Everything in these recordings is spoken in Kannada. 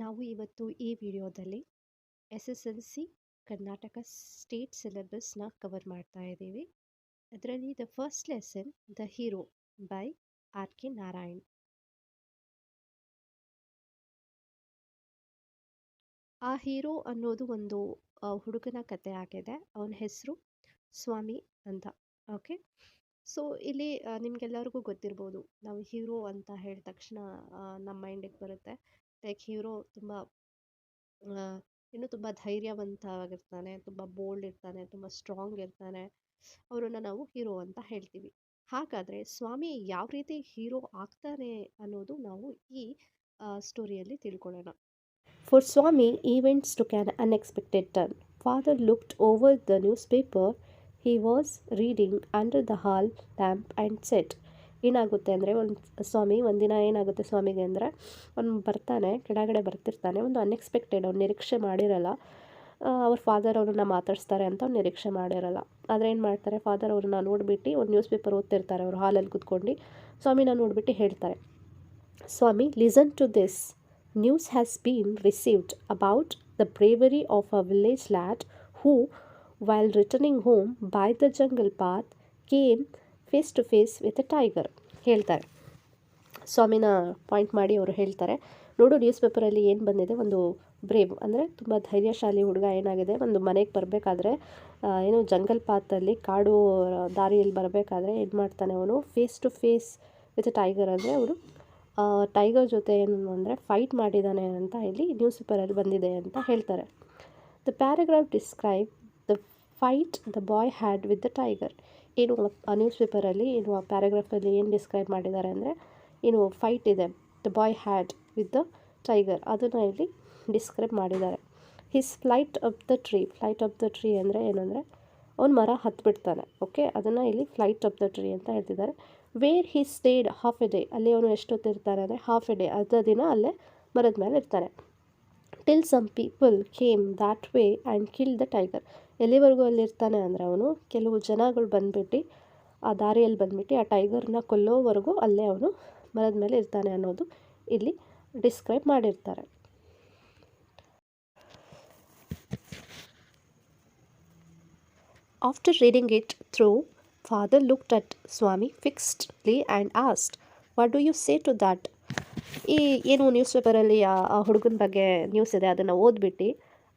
ನಾವು ಇವತ್ತು ಈ ವಿಡಿಯೋದಲ್ಲಿ SSLC ಕರ್ನಾಟಕ ಸ್ಟೇಟ್ ಸಿಲೆಬಸ್ನ ಕವರ್ ಮಾಡ್ತಾ ಇದ್ದೀವಿ. ಅದರಲ್ಲಿ the first lesson the hero by RK Narayan. ಆ ಹೀರೋ ಅನ್ನೋದು ಒಂದು ಹುಡುಗನ ಕತೆ ಆಗಿದೆ. ಅವನ ಹೆಸರು ಸ್ವಾಮಿ ಅಂತ. ಓಕೆ, ಸೊ ಇಲ್ಲಿ ನಿಮ್ಗೆಲ್ಲರಿಗೂ ಗೊತ್ತಿರ್ಬೋದು, ನಾವು ಹೀರೋ ಅಂತ ಹೇಳಿದ ತಕ್ಷಣ ನಮ್ಮ ಮೈಂಡಿಗೆ ಬರುತ್ತೆ ಲೈಕ್ ಹೀರೋ ತುಂಬ ಇನ್ನೂ ತುಂಬ ಧೈರ್ಯವಂತವಾಗಿರ್ತಾನೆ, ತುಂಬ ಬೋಲ್ಡ್ ಇರ್ತಾನೆ, ತುಂಬ ಸ್ಟ್ರಾಂಗ್ ಇರ್ತಾನೆ. ಅವರನ್ನು ನಾವು ಹೀರೋ ಅಂತ ಹೇಳ್ತೀವಿ. ಹಾಗಾದರೆ ಸ್ವಾಮಿ ಯಾವ ರೀತಿ ಹೀರೋ ಆಗ್ತಾನೆ ಅನ್ನೋದು ನಾವು ಈ ಸ್ಟೋರಿಯಲ್ಲಿ ತಿಳ್ಕೊಳ್ಳೋಣ. For Swami, events took an unexpected turn. Father looked over the newspaper he was reading under the hall lamp and said, ಏನಾಗುತ್ತೆ ಅಂದರೆ ಒಂದಿನ ಏನಾಗುತ್ತೆ ಸ್ವಾಮಿಗೆ ಅಂದರೆ ಅವ್ನು ಬರ್ತಾನೆ, ಕೆಳಗಡೆ ಬರ್ತಿರ್ತಾನೆ. ಒಂದು ಅನ್ಎಕ್ಸ್ಪೆಕ್ಟೆಡ್, ಅವ್ನು ನಿರೀಕ್ಷೆ ಮಾಡಿರಲ್ಲ. ಅವ್ರ ಫಾದರ್ ಅವ್ರನ್ನ ಮಾತಾಡಿಸ್ತಾರೆ ಅಂತ ಅವ್ನು ನಿರೀಕ್ಷೆ ಮಾಡಿರಲ್ಲ. ಆದರೆ ಏನು ಮಾಡ್ತಾರೆ, ಫಾದರ್ ಅವ್ರನ್ನ ನೋಡಿಬಿಟ್ಟು ಒಂದು ನ್ಯೂಸ್ ಪೇಪರ್ ಓದ್ತಿರ್ತಾರೆ. ಅವ್ರು ಹಾಲಲ್ಲಿ ಕೂತ್ಕೊಂಡು ಸ್ವಾಮಿನ ನೋಡಿಬಿಟ್ಟು ಹೇಳ್ತಾರೆ, Swami, listen to this. News has been received about the bravery of a village lad who, while returning home by the jungle path, came face to face with a tiger. ಹೇಳ್ತಾರೆ, ಸ್ವಾಮಿನ ಪಾಯಿಂಟ್ ಮಾಡಿ ಅವರು ಹೇಳ್ತಾರೆ, ನೋಡು ನ್ಯೂಸ್ ಪೇಪರಲ್ಲಿ ಏನು ಬಂದಿದೆ, ಒಂದು ಬ್ರೇವ್ ಅಂದರೆ ತುಂಬ ಧೈರ್ಯಶಾಲಿ ಹುಡುಗ ಏನಾಗಿದೆ, ಒಂದು ಮನೆಗೆ ಬರಬೇಕಾದ್ರೆ ಏನು ಜಂಗಲ್ ಪಾತಲ್ಲಿ ಕಾಡು ದಾರಿಯಲ್ಲಿ ಬರಬೇಕಾದ್ರೆ ಏನು ಮಾಡ್ತಾನೆ, ಅವನು face to face with tiger, ಅಂದರೆ ಅವರು ಟೈಗರ್ ಜೊತೆ ಏನು ಅಂದರೆ ಫೈಟ್ ಮಾಡಿದ್ದಾನೆ ಅಂತ ಇಲ್ಲಿ ನ್ಯೂಸ್ ಪೇಪರಲ್ಲಿ ಬಂದಿದೆ ಅಂತ ಹೇಳ್ತಾರೆ. The paragraph describe the fight the boy had with the tiger. ಏನು ಆ ನ್ಯೂಸ್ ಪೇಪರಲ್ಲಿ ಏನು ಆ ಪ್ಯಾರಾಗ್ರಾಫಲ್ಲಿ ಏನು ಡಿಸ್ಕ್ರೈಬ್ ಮಾಡಿದ್ದಾರೆ ಅಂದರೆ, ಏನು ಫೈಟ್ ಇದೆ the boy had with the tiger, ಅದನ್ನು ಇಲ್ಲಿ ಡಿಸ್ಕ್ರೈಬ್ ಮಾಡಿದ್ದಾರೆ. His flight up the tree ಅಂದರೆ ಏನಂದರೆ ಅವ್ನು ಮರ ಹತ್ಬಿಡ್ತಾನೆ. ಓಕೆ, ಅದನ್ನು ಇಲ್ಲಿ ಫ್ಲೈಟ್ ಅಪ್ ದ ಟ್ರೀ ಅಂತ ಹೇಳ್ತಿದ್ದಾರೆ. Wear he stayed half A day, ಅಲ್ಲಿ ಅವನು ಎಷ್ಟೊತ್ತಿರ್ತಾನೆ ಅಂದರೆ ಹಾಫ್ ಎ ಡೇ, ಅರ್ಧ ದಿನ ಅಲ್ಲೇ ಮರದ ಮೇಲೆ ಇರ್ತಾನೆ. Till some people came that way and kill the tiger. ಎಲ್ಲಿವರೆಗೂ ಅಲ್ಲಿರ್ತಾನೆ ಅಂದರೆ ಅವನು ಕೆಲವು ಜನಗಳು ಬಂದುಬಿಟ್ಟು ಆ ದಾರಿಯಲ್ಲಿ ಬಂದುಬಿಟ್ಟು ಆ ಟೈಗರ್ನ ಕೊಲ್ಲೋವರೆಗೂ ಅಲ್ಲೇ ಅವನು ಮರದ ಮೇಲೆ ಇರ್ತಾನೆ ಅನ್ನೋದು ಇಲ್ಲಿ ಡಿಸ್ಕ್ರೈಬ್ ಮಾಡಿರ್ತಾರೆ. After reading it through, Father looked at Swami fixedly and asked, "What do you say to that?" ಈ ಏನು ನ್ಯೂಸ್ ಪೇಪರಲ್ಲಿ ಆ ಹುಡುಗನ ಬಗ್ಗೆ ನ್ಯೂಸ್ ಇದೆ ಅದನ್ನು ಓದ್ಬಿಟ್ಟು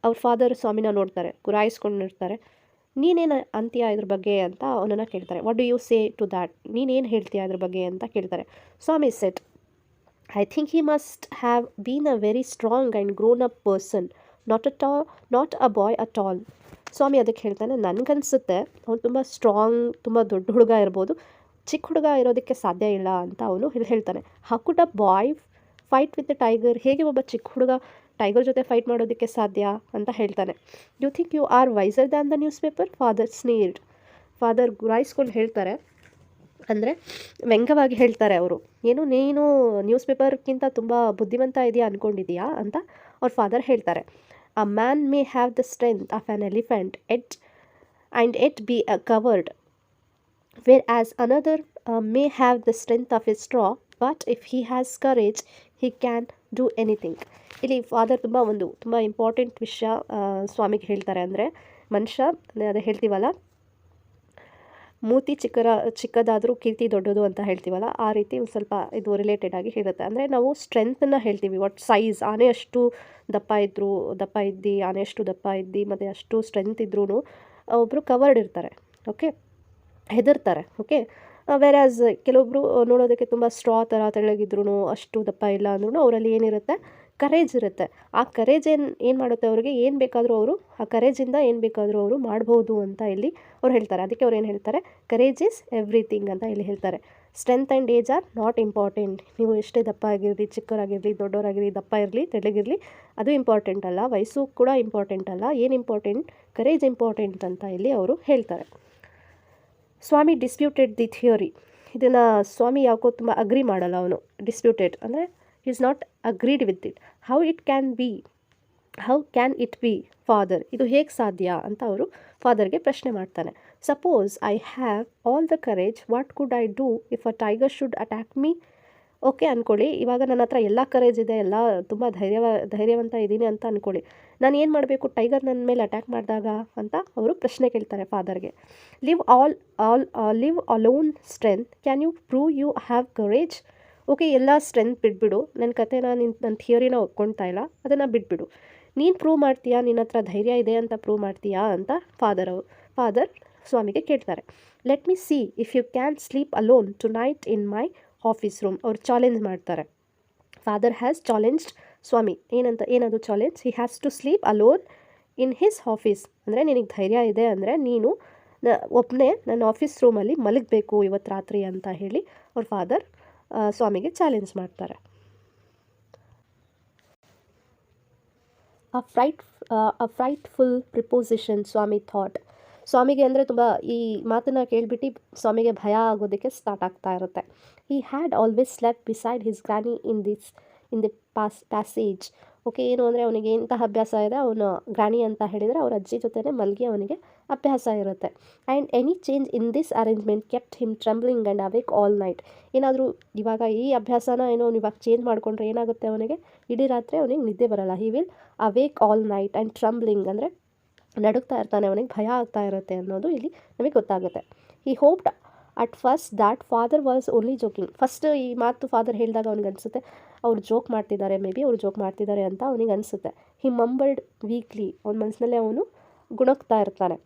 ಅವ್ರ ಫಾದರ್ ಸ್ವಾಮಿನ ನೋಡ್ತಾರೆ, ಗುರಾಯಿಸ್ಕೊಂಡಿರ್ತಾರೆ. ನೀನೇನು ಅಂತೀಯ ಇದ್ರ ಬಗ್ಗೆ ಅಂತ ಅವನನ್ನು ಕೇಳ್ತಾರೆ. What do you say to that, ನೀನೇನು ಹೇಳ್ತೀಯ ಇದ್ರ ಬಗ್ಗೆ ಅಂತ ಕೇಳ್ತಾರೆ. Swami said, I think he must have been a very strong and grown up person, not a boy at all. Swami ಅದಕ್ಕೆ ಹೇಳ್ತಾನೆ, ನನಗನ್ಸುತ್ತೆ ಅವನು ತುಂಬ ಸ್ಟ್ರಾಂಗ್, ತುಂಬ ದೊಡ್ಡ ಹುಡುಗ ಇರ್ಬೋದು, ಚಿಕ್ಕ ಹುಡುಗ ಇರೋದಕ್ಕೆ ಸಾಧ್ಯ ಇಲ್ಲ ಅಂತ ಅವನು ಹೇಳ್ತಾನೆ. How could a boy fight with the tiger, ಹೇಗೆ ಒಬ್ಬ ಚಿಕ್ಕ ಹುಡುಗ ಟೈಗರ್ ಜೊತೆ ಫೈಟ್ ಮಾಡೋದಕ್ಕೆ ಸಾಧ್ಯ ಅಂತ ಹೇಳ್ತಾನೆ. You think you are wiser than the newspaper, father sneered. Father ಗುರಾಯಿಸ್ಕೊಂಡು ಹೇಳ್ತಾರೆ, ಅಂದರೆ ವ್ಯಂಗ್ಯವಾಗಿ ಹೇಳ್ತಾರೆ ಅವರು, ಏನು ನೀನು ನ್ಯೂಸ್ ಪೇಪರ್ಗಿಂತ ತುಂಬ ಬುದ್ಧಿವಂತ ಇದೆಯಾ ಅಂದ್ಕೊಂಡಿದೀಯಾ ಅಂತ ಅವ್ರ ಫಾದರ್ ಹೇಳ್ತಾರೆ. A man may have the strength of an elephant yet be a coward, whereas another may have the strength of a straw, but if he has courage, he can do anything. ಇಲ್ಲಿ ಫಾದರ್ ತುಂಬ ಇಂಪಾರ್ಟೆಂಟ್ ವಿಷಯ ಸ್ವಾಮಿಗೆ ಹೇಳ್ತಾರೆ. ಅಂದರೆ ಮನುಷ್ಯ ಅದೇ ಹೇಳ್ತೀವಲ್ಲ, ಮೂತಿ ಚಿಕ್ಕದಾದರೂ ಕೀರ್ತಿ ದೊಡ್ಡದು ಅಂತ ಹೇಳ್ತೀವಲ್ಲ, ಆ ರೀತಿ ಒಂದು ಸ್ವಲ್ಪ ಇದು ರಿಲೇಟೆಡ್ ಆಗಿ ಹೇಳುತ್ತೆ. ಅಂದರೆ ನಾವು ಸ್ಟ್ರೆಂತನ್ನು ಹೇಳ್ತೀವಿ, ವಾಟ್ ಸೈಜ್, ಆನೆ ಅಷ್ಟು ದಪ್ಪ ಇದ್ದು ಆನೆ ಅಷ್ಟು ದಪ್ಪ ಇದ್ದು ಮತ್ತು ಅಷ್ಟು ಸ್ಟ್ರೆಂತ್ ಇದ್ರೂ ಒಬ್ಬರು ಕವರ್ಡ್ ಇರ್ತಾರೆ, ಓಕೆ, ಹೆದರ್ತಾರೆ. ಓಕೆ, ವೆರಾಸ್ ಕೆಲವೊಬ್ಬರು ನೋಡೋದಕ್ಕೆ ತುಂಬ ಸ್ಟ್ರಾ ಥರ ತೆಳ್ಳಗಿದ್ರೂ ಅಷ್ಟು ದಪ್ಪ ಇಲ್ಲ ಅಂದ್ರೂ ಅವರಲ್ಲಿ ಏನಿರುತ್ತೆ, ಕರೇಜ್ ಇರುತ್ತೆ. ಆ ಕರೇಜ್ ಏನು ಮಾಡುತ್ತೆ, ಅವ್ರಿಗೆ ಏನು ಬೇಕಾದರೂ ಅವರು ಆ ಕರೇಜಿಂದ ಏನು ಬೇಕಾದರೂ ಅವರು ಮಾಡ್ಬೋದು ಅಂತ ಇಲ್ಲಿ ಅವ್ರು ಹೇಳ್ತಾರೆ. ಅದಕ್ಕೆ ಅವ್ರು ಏನು ಹೇಳ್ತಾರೆ, ಕರೇಜ್ ಈಸ್ ಎವ್ರಿಥಿಂಗ್ ಅಂತ ಇಲ್ಲಿ ಹೇಳ್ತಾರೆ. Strength and age are not important. ನೀವು ಎಷ್ಟೇ ದಪ್ಪ ಆಗಿರಲಿ, ಚಿಕ್ಕವರಾಗಿರಲಿ, ದೊಡ್ಡವರಾಗಿರಲಿ, ದಪ್ಪ ಇರಲಿ, ತೆಳ್ಳಗಿರಲಿ, ಅದು ಇಂಪಾರ್ಟೆಂಟ್ ಅಲ್ಲ. ವಯಸ್ಸು ಕೂಡ ಇಂಪಾರ್ಟೆಂಟ್ ಅಲ್ಲ. ಏನು ಇಂಪಾರ್ಟೆಂಟ್, ಕರೇಜ್ ಇಂಪಾರ್ಟೆಂಟ್ ಅಂತ ಇಲ್ಲಿ ಅವರು ಹೇಳ್ತಾರೆ. ಸ್ವಾಮಿ ಡಿಸ್ಪ್ಯೂಟೆಡ್ ದಿ ಥಿಯರಿ. ಇದನ್ನು ಸ್ವಾಮಿ ಯಾಕೋ ತುಂಬ ಅಗ್ರಿ ಮಾಡಲ್ಲ. ಅವನು ಡಿಸ್ಪ್ಯೂಟೆಡ್ ಅಂದರೆ he is not agreed with it. How can it be, father, ಇದು ಹೇಗೆ ಸಾಧ್ಯ ಅಂತ ಅವರು ಫಾದರ್ಗೆ ಪ್ರಶ್ನೆ ಮಾಡ್ತಾನೆ. Suppose I have all the courage, what could I do if a tiger should attack me? Okay ಅಂದ್ಕೊಳ್ಳಿ. ಇವಾಗ ನನ್ನ ಹತ್ರ ಎಲ್ಲ ಕರೇಜ್ ಇದೆ, ಎಲ್ಲ ತುಂಬ ಧೈರ್ಯವಂತ ಇದ್ದೀನಿ ಅಂತ ಅಂದ್ಕೊಳ್ಳಿ. ನಾನು ಏನು ಮಾಡಬೇಕು, ಟೈಗರ್ ನನ್ನ ಮೇಲೆ ಅಟ್ಯಾಕ್ ಮಾಡಿದಾಗ ಅಂತ ಅವರು ಪ್ರಶ್ನೆ ಕೇಳ್ತಾರೆ ಫಾದರ್ಗೆ. Leave leave alone strength, can you prove you have courage? Okay, ಎಲ್ಲ ಸ್ಟ್ರೆಂತ್ ಬಿಟ್ಬಿಡು, ನನ್ನ ಕತೆನ ನನ್ನ ಥಿಯರಿನ ಒಪ್ಕೊಳ್ತಾ ಇಲ್ಲ, ಅದನ್ನು ಬಿಟ್ಬಿಡು. ನೀನು ಪ್ರೂವ್ ಮಾಡ್ತೀಯಾ, ನಿನ್ನ ಹತ್ರ ಧೈರ್ಯ ಇದೆ ಅಂತ ಪ್ರೂವ್ ಮಾಡ್ತೀಯಾ ಅಂತ ಫಾದರ್ ಸ್ವಾಮಿಗೆ ಕೇಳ್ತಾರೆ. Let me see if you can sleep alone tonight in my office room. ಅವ್ರು ಚಾಲೆಂಜ್ ಮಾಡ್ತಾರೆ. Father has challenged Swami. ಏನದು challenge? He has to sleep alone in his office. ಅಂದರೆ ನಿನಗೆ ಧೈರ್ಯ ಇದೆ ಅಂದರೆ ನೀನು ಒಬ್ಬನೇ ನನ್ನ ಆಫೀಸ್ ರೂಮಲ್ಲಿ ಮಲಗಬೇಕು ಇವತ್ತು ರಾತ್ರಿ ಅಂತ ಹೇಳಿ ಅವ್ರ ಫಾದರ್ ಸ್ವಾಮಿಗೆ ಚಾಲೆಂಜ್ ಮಾಡ್ತಾರೆ. ಅ ಫ್ರೈಟ್ಫುಲ್ ಪ್ರಿಪೋಸಿಷನ್ ಸ್ವಾಮಿ ಥಾಟ್. ಸ್ವಾಮಿಗೆ ಅಂದರೆ ತುಂಬ ಈ ಮಾತನ್ನು ಕೇಳಿಬಿಟ್ಟು ಸ್ವಾಮಿಗೆ ಭಯ ಆಗೋದಕ್ಕೆ ಸ್ಟಾರ್ಟ್ ಆಗ್ತಾ ಇರುತ್ತೆ. He had always slept beside his ಗ್ರಾನಿ in the passage. Okay, ಏನು ಅಂದರೆ ಅವನಿಗೆ ಎಂತಹ ಅಭ್ಯಾಸ ಇದೆ, ಅವನು ಗ್ರಾನಿ ಅಂತ ಹೇಳಿದರೆ ಅವ್ರ ಅಜ್ಜಿ ಜೊತೆನೇ ಮಲಗಿ ಅವನಿಗೆ ಅಭ್ಯಾಸ ಇರುತ್ತೆ. And any change in this arrangement kept him trembling and awake all night. ಏನಾದರೂ ಇವಾಗ ಈ ಅಭ್ಯಾಸನ ಏನೋ ಇವಾಗ ಚೇಂಜ್ ಮಾಡಿಕೊಂಡ್ರೆ ಏನಾಗುತ್ತೆ, ಅವನಿಗೆ ಇಡೀ ರಾತ್ರಿ ಅವನಿಗೆ ನಿದ್ದೆ ಬರೋಲ್ಲ. He will awake all night and trembling ಅಂದರೆ ನಡುಗ್ತಾ ಇರ್ತಾನೆ, ಅವನಿಗೆ ಭಯ ಆಗ್ತಾ ಇರುತ್ತೆ ಅನ್ನೋದು ಇಲ್ಲಿ ನಮಗೆ ಗೊತ್ತಾಗುತ್ತೆ. He hoped at first that father was only joking. First ಈ ಮಾತು ಫಾದರ್ ಹೇಳಿದಾಗ ಅವ್ನಿಗೆ ಅನಿಸುತ್ತೆ ಅವ್ರು ಜೋಕ್ ಮಾಡ್ತಿದ್ದಾರೆ, ಮೇ ಬಿ ಅವ್ರು ಜೋಕ್ ಮಾಡ್ತಿದ್ದಾರೆ ಅಂತ ಅವನಿಗೆ ಅನಿಸುತ್ತೆ. ಹಿ ಮಂಬಲ್ಡ್ ವೀಕ್ಲಿ, ಅವನ ಮನಸ್ಸಿನಲ್ಲೇ ಅವನು ಗುಣಗ್ತಾ ಇರ್ತಾನೆ.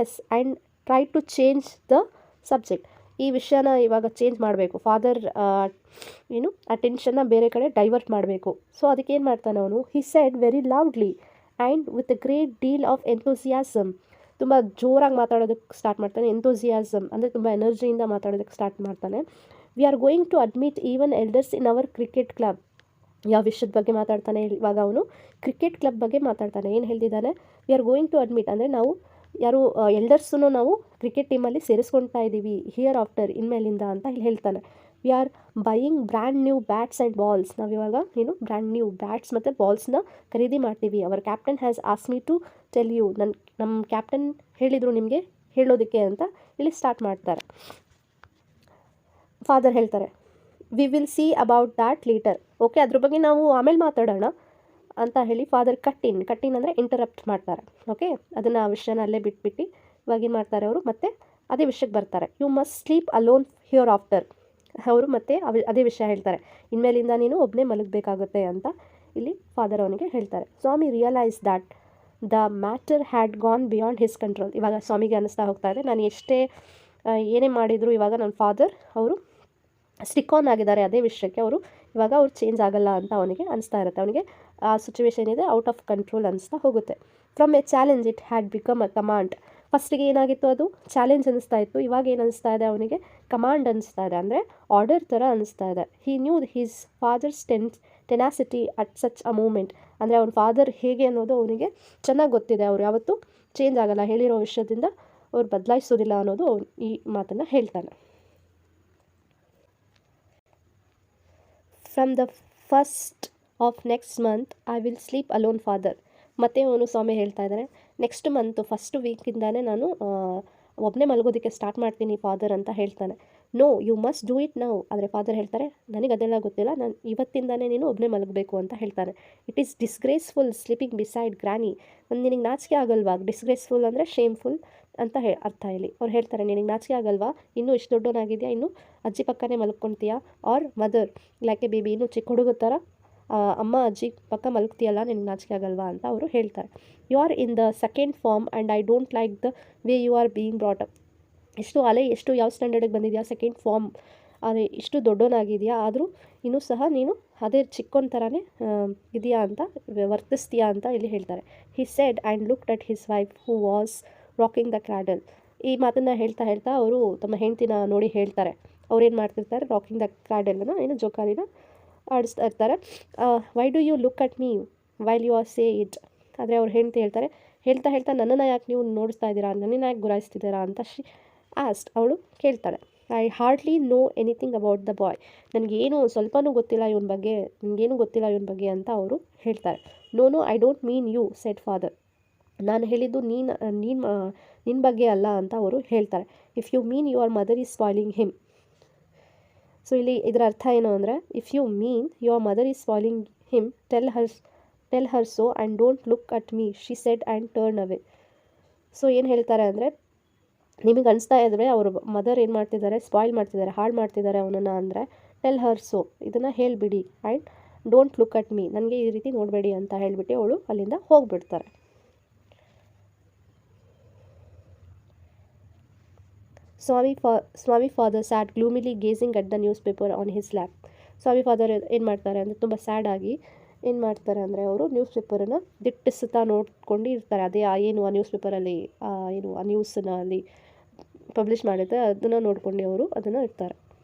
Yes, and try to change the subject. ಈ ವಿಷಯನ ಇವಾಗ ಚೇಂಜ್ ಮಾಡಬೇಕು, ಫಾದರ್ ಅಟೆನ್ಷನ್ನ ಬೇರೆ ಕಡೆ ಡೈವರ್ಟ್ ಮಾಡಬೇಕು. ಸೊ ಅದಕ್ಕೆ ಏನು ಮಾಡ್ತಾನೆ ಅವನು, he said very loudly and with a great deal of enthusiasm. ತುಂಬ ಜೋರಾಗಿ ಮಾತಾಡೋದಕ್ಕೆ ಸ್ಟಾರ್ಟ್ ಮಾಡ್ತಾನೆ. ಎಂಥೂಸಿಯಾಸಮ್ ಅಂದರೆ ತುಂಬ ಎನರ್ಜಿಯಿಂದ ಮಾತಾಡೋದಕ್ಕೆ ಸ್ಟಾರ್ಟ್ ಮಾಡ್ತಾನೆ. We are going to admit even elders in our cricket club. ಯಾವ ವಿಷಯದ ಬಗ್ಗೆ ಮಾತಾಡ್ತಾನೆ ಇವಾಗ ಅವನು? ಕ್ರಿಕೆಟ್ ಕ್ಲಬ್ ಬಗ್ಗೆ ಮಾತಾಡ್ತಾನೆ. ಏನು ಹೇಳ್ತಿದ್ದಾನೆ? We are going to admit ಅಂದರೆ ನಾವು ಯಾರು ಎಲ್ಡರ್ಸನ್ನು ನಾವು ಕ್ರಿಕೆಟ್ ಟೀಮಲ್ಲಿ ಸೇರಿಸ್ಕೊಳ್ತಾ ಇದ್ದೀವಿ ಹಿಯರ್ ಆಫ್ಟರ್, ಇನ್ಮೇಲಿಂದ ಅಂತ ಇಲ್ಲಿ ಹೇಳ್ತಾನೆ. We are buying brand new bats and balls. ನಾವಿವಾಗ ಬ್ರ್ಯಾಂಡ್ ನ್ಯೂ ಬ್ಯಾಟ್ಸ್ ಮತ್ತು ಬಾಲ್ಸ್ನ ಖರೀದಿ ಮಾಡ್ತೀವಿ. Our captain has ask me to tell you. ನಮ್ಮ ಕ್ಯಾಪ್ಟನ್ ಹೇಳಿದರು ನಿಮಗೆ ಹೇಳೋದಕ್ಕೆ ಅಂತ ಇಲ್ಲಿ ಸ್ಟಾರ್ಟ್ ಮಾಡ್ತಾರೆ. ಫಾದರ್ ಹೇಳ್ತಾರೆ, we will see about that later. Okay, ಅದ್ರ ಬಗ್ಗೆ ನಾವು ಆಮೇಲೆ ಮಾತಾಡೋಣ ಅಂತ ಹೇಳಿ ಫಾದರ್ ಕಟ್ಟಿನ್ ಅಂದರೆ ಇಂಟರಪ್ಟ್ ಮಾಡ್ತಾರೆ. ಓಕೆ, ಅದನ್ನು ಆ ವಿಷಯನ ಅಲ್ಲೇ ಬಿಟ್ಬಿಟ್ಟು ಇವಾಗ ಏನು ಮಾಡ್ತಾರೆ ಅವರು, ಮತ್ತೆ ಅದೇ ವಿಷಯಕ್ಕೆ ಬರ್ತಾರೆ. You must sleep alone hereafter. ಅವರು ಮತ್ತೆ ಅದೇ ವಿಷಯ ಹೇಳ್ತಾರೆ, ಇನ್ಮೇಲಿಂದ ನೀನು ಒಬ್ಬನೇ ಮಲಗಬೇಕಾಗುತ್ತೆ ಅಂತ ಇಲ್ಲಿ ಫಾದರ್ ಅವನಿಗೆ ಹೇಳ್ತಾರೆ. Swami realise that the matter had gone beyond his control. ಇವಾಗ ಸ್ವಾಮಿಗೆ ಅನ್ನಿಸ್ತಾ ಹೋಗ್ತಾ ಇದೆ, ನಾನು ಎಷ್ಟೇ ಏನೇ ಮಾಡಿದರೂ ಇವಾಗ ನನ್ನ ಫಾದರ್ ಅವರು ಸ್ಟಿಕ್ ಆನ್ ಆಗಿದ್ದಾರೆ ಅದೇ ವಿಷಯಕ್ಕೆ, ಇವಾಗ ಅವ್ರು ಚೇಂಜ್ ಆಗಲ್ಲ ಅಂತ ಅವನಿಗೆ ಅನಿಸ್ತಾ ಇರುತ್ತೆ. ಅವನಿಗೆ ಆ ಸಿಚುವೇಶನ್ ಇದೆ ಔಟ್ ಆಫ್ ಕಂಟ್ರೋಲ್ ಅನಿಸ್ತಾ ಹೋಗುತ್ತೆ. From A challenge it had become a command. ಫಸ್ಟಿಗೆ ಏನಾಗಿತ್ತು, ಅದು ಚಾಲೆಂಜ್ ಅನಿಸ್ತಾ ಇತ್ತು. ಇವಾಗ ಏನು ಅನಿಸ್ತಾ ಇದೆ ಅವನಿಗೆ? ಕಮಾಂಡ್ ಅನಿಸ್ತಾ ಇದೆ, ಅಂದರೆ ಆರ್ಡರ್ ಥರ ಅನಿಸ್ತಾ ಇದೆ. He knew his father's tenacity at such a moment. ಅಂದರೆ ಅವನ ಫಾದರ್ ಹೇಗೆ ಅನ್ನೋದು ಅವನಿಗೆ ಚೆನ್ನಾಗಿ ಗೊತ್ತಿದೆ. ಅವ್ರು ಯಾವತ್ತೂ ಚೇಂಜ್ ಆಗಲ್ಲ, ಹೇಳಿರೋ ವಿಷಯದಿಂದ ಅವ್ರು ಬದಲಾಯಿಸೋದಿಲ್ಲ ಅನ್ನೋದು ಅವ್ನು ಈ ಮಾತನ್ನು ಹೇಳ್ತಾನೆ. From the first of next month I will sleep alone father. ಮತ್ತೆ ಅವನು ಸ್ವಾಮಿ ಹೇಳ್ತಾ ಇದ್ದಾರೆ, ನೆಕ್ಸ್ಟ್ ಮಂತು ಫಸ್ಟ್ ವೀಕಿಂದಾನೇ ನಾನು ಒಬ್ಬನೇ ಮಲಗೋದಕ್ಕೆ ಸ್ಟಾರ್ಟ್ ಮಾಡ್ತೀನಿ ಫಾದರ್ ಅಂತ ಹೇಳ್ತಾನೆ. No you must do it now. ಆದರೆ ಫಾದರ್ ಹೇಳ್ತಾರೆ, ನನಗೆ ಅದೆಲ್ಲ ಗೊತ್ತಿಲ್ಲ, ನಾನು ಇವತ್ತಿಂದಾನೇ ನೀನು ಒಬ್ಬನೇ ಮಲಗಬೇಕು ಅಂತ ಹೇಳ್ತಾನೆ. It is disgraceful sleeping beside ಗ್ರಾನಿ. ನಿನಗೆ ನಾಚಿಕೆ ಆಗಲ್ವಾ? ಡಿಸ್ಗ್ರೇಸ್ಫುಲ್ ಅಂದರೆ ಶೇಮ್ಫುಲ್ ಅಂತ ಅರ್ಥ ಇಲ್ಲಿ. ಅವ್ರು ಹೇಳ್ತಾರೆ, ನಿನಗೆ ನಾಚಿಕೆ ಆಗಲ್ವಾ? ಇನ್ನೂ ಇಷ್ಟು ದೊಡ್ಡವನಾಗಿದೆಯಾ, ಇನ್ನೂ ಅಜ್ಜಿ ಪಕ್ಕನೇ ಮಲ್ಕೊಳ್ತೀಯಾ? Are mother like a baby, ಇನ್ನೂ ಚಿಕ್ಕ ಹುಡುಗ ಥರ ಅಮ್ಮ ಅಜ್ಜಿ ಪಕ್ಕ ಮಲಗ್ತೀಯಲ್ಲ, ನಿನಗೆ ನಾಚಿಕೆ ಆಗಲ್ವಾ ಅಂತ ಅವರು ಹೇಳ್ತಾರೆ. You are in the second form and I don't like the way you are being brought up. ಎಷ್ಟು ಯಾವ ಸ್ಟ್ಯಾಂಡರ್ಡಿಗೆ ಬಂದಿದೆಯಾ? Second form. ಅದೇ ಇಷ್ಟು ದೊಡ್ಡವನಾಗಿದೆಯಾ, ಆದರೂ ಇನ್ನೂ ಸಹ ನೀನು ಅದೇ ಚಿಕ್ಕೋನ್ ಥರನೇ ಇದೆಯಾ ಅಂತ ವರ್ತಿಸ್ತೀಯಾ ಅಂತ ಇಲ್ಲಿ ಹೇಳ್ತಾರೆ. He said and looked at his wife who was rocking the cradle. ಈ ಮಾತನ್ನು ಹೇಳ್ತಾ ಅವರು ತಮ್ಮ ಹೆಂಡ್ತಿನ ನೋಡಿ ಹೇಳ್ತಾರೆ. ಅವ್ರೇನು ಮಾಡ್ತಿರ್ತಾರೆ, ರಾಕಿಂಗ್ ದ ಕ್ರಾಡಲನ್ನು ಜೋಕಾಲಿನ ಆಡಿಸ್ತಾ ಇರ್ತಾರೆ. Why do you look at me while you are say it. ಆದರೆ ಅವ್ರು ಹೇಳ್ತಾ ನನ್ನನ್ನು ಯಾಕೆ ನೀವು ನೋಡಿಸ್ತಾ ಇದ್ದೀರಾ, ನನ್ನನ್ನು ಯಾಕೆ ಗುರಾಯಿಸ್ತಿದ್ದೀರಾ ಅಂತ ಅವಳು ಕೇಳ್ತಾಳೆ. I hardly know anything about the boy. ನನಗೇನು ಸ್ವಲ್ಪನೂ ಗೊತ್ತಿಲ್ಲ ಇವನ ಬಗ್ಗೆ ಅಂತ ಅವರು ಹೇಳ್ತಾರೆ. No I don't mean you said father. ನಾನು ಹೇಳಿದ್ದು ನಿನ್ನ ಬಗ್ಗೆ ಅಲ್ಲ ಅಂತ ಅವರು ಹೇಳ್ತಾರೆ. If you mean your mother is spoiling him. So ಇಲ್ಲಿ ಇದರ ಅರ್ಥ ಏನು ಅಂದರೆ, if you mean your mother is falling him, tell her so and don't look at me, she said and turn away. So ಏನು ಹೇಳ್ತಾರೆ ಅಂದರೆ, ನಿಮಗೆ ಅನಿಸ್ತಾ ಇದ್ರೆ ಅವ್ರ ಮದರ್ ಏನು ಮಾಡ್ತಿದ್ದಾರೆ, ಸ್ಪಾಯ್ಲ್ ಮಾಡ್ತಿದ್ದಾರೆ, ಹಾಳು ಮಾಡ್ತಿದ್ದಾರೆ ಅವನನ್ನು ಅಂದರೆ, ಟೆಲ್ ಹರ್ ಸೋ, ಇದನ್ನು ಹೇಳಿಬಿಡಿ, and don't look at me, ನನಗೆ ಈ ರೀತಿ ನೋಡಬೇಡಿ ಅಂತ ಹೇಳಿಬಿಟ್ಟು ಅವಳು ಅಲ್ಲಿಂದ ಹೋಗಿಬಿಡ್ತಾರೆ. Swami father sat gloomily gazing at the newspaper on his lap. Swami father ಏನು ಮಾಡ್ತಾರೆ ಅಂದರೆ, ತುಂಬ ಸ್ಯಾಡ್ ಆಗಿ ಏನು ಮಾಡ್ತಾರೆ ಅಂದರೆ, ಅವರು ನ್ಯೂಸ್ ಪೇಪರನ್ನು ದಿಟ್ಟಿಸುತ್ತಾ ನೋಡ್ಕೊಂಡು ಇರ್ತಾರೆ. ಅದೇ ಏನು ಆ ನ್ಯೂಸ್ ಪೇಪರಲ್ಲಿ ಏನು ಆ ನ್ಯೂಸನ್ನು ಅಲ್ಲಿ ಪಬ್ಲಿಷ್ ಮಾಡಿದ್ರೆ ಅದನ್ನು ನೋಡ್ಕೊಂಡು ಅವರು ಅದನ್ನು ಇರ್ತಾರೆ.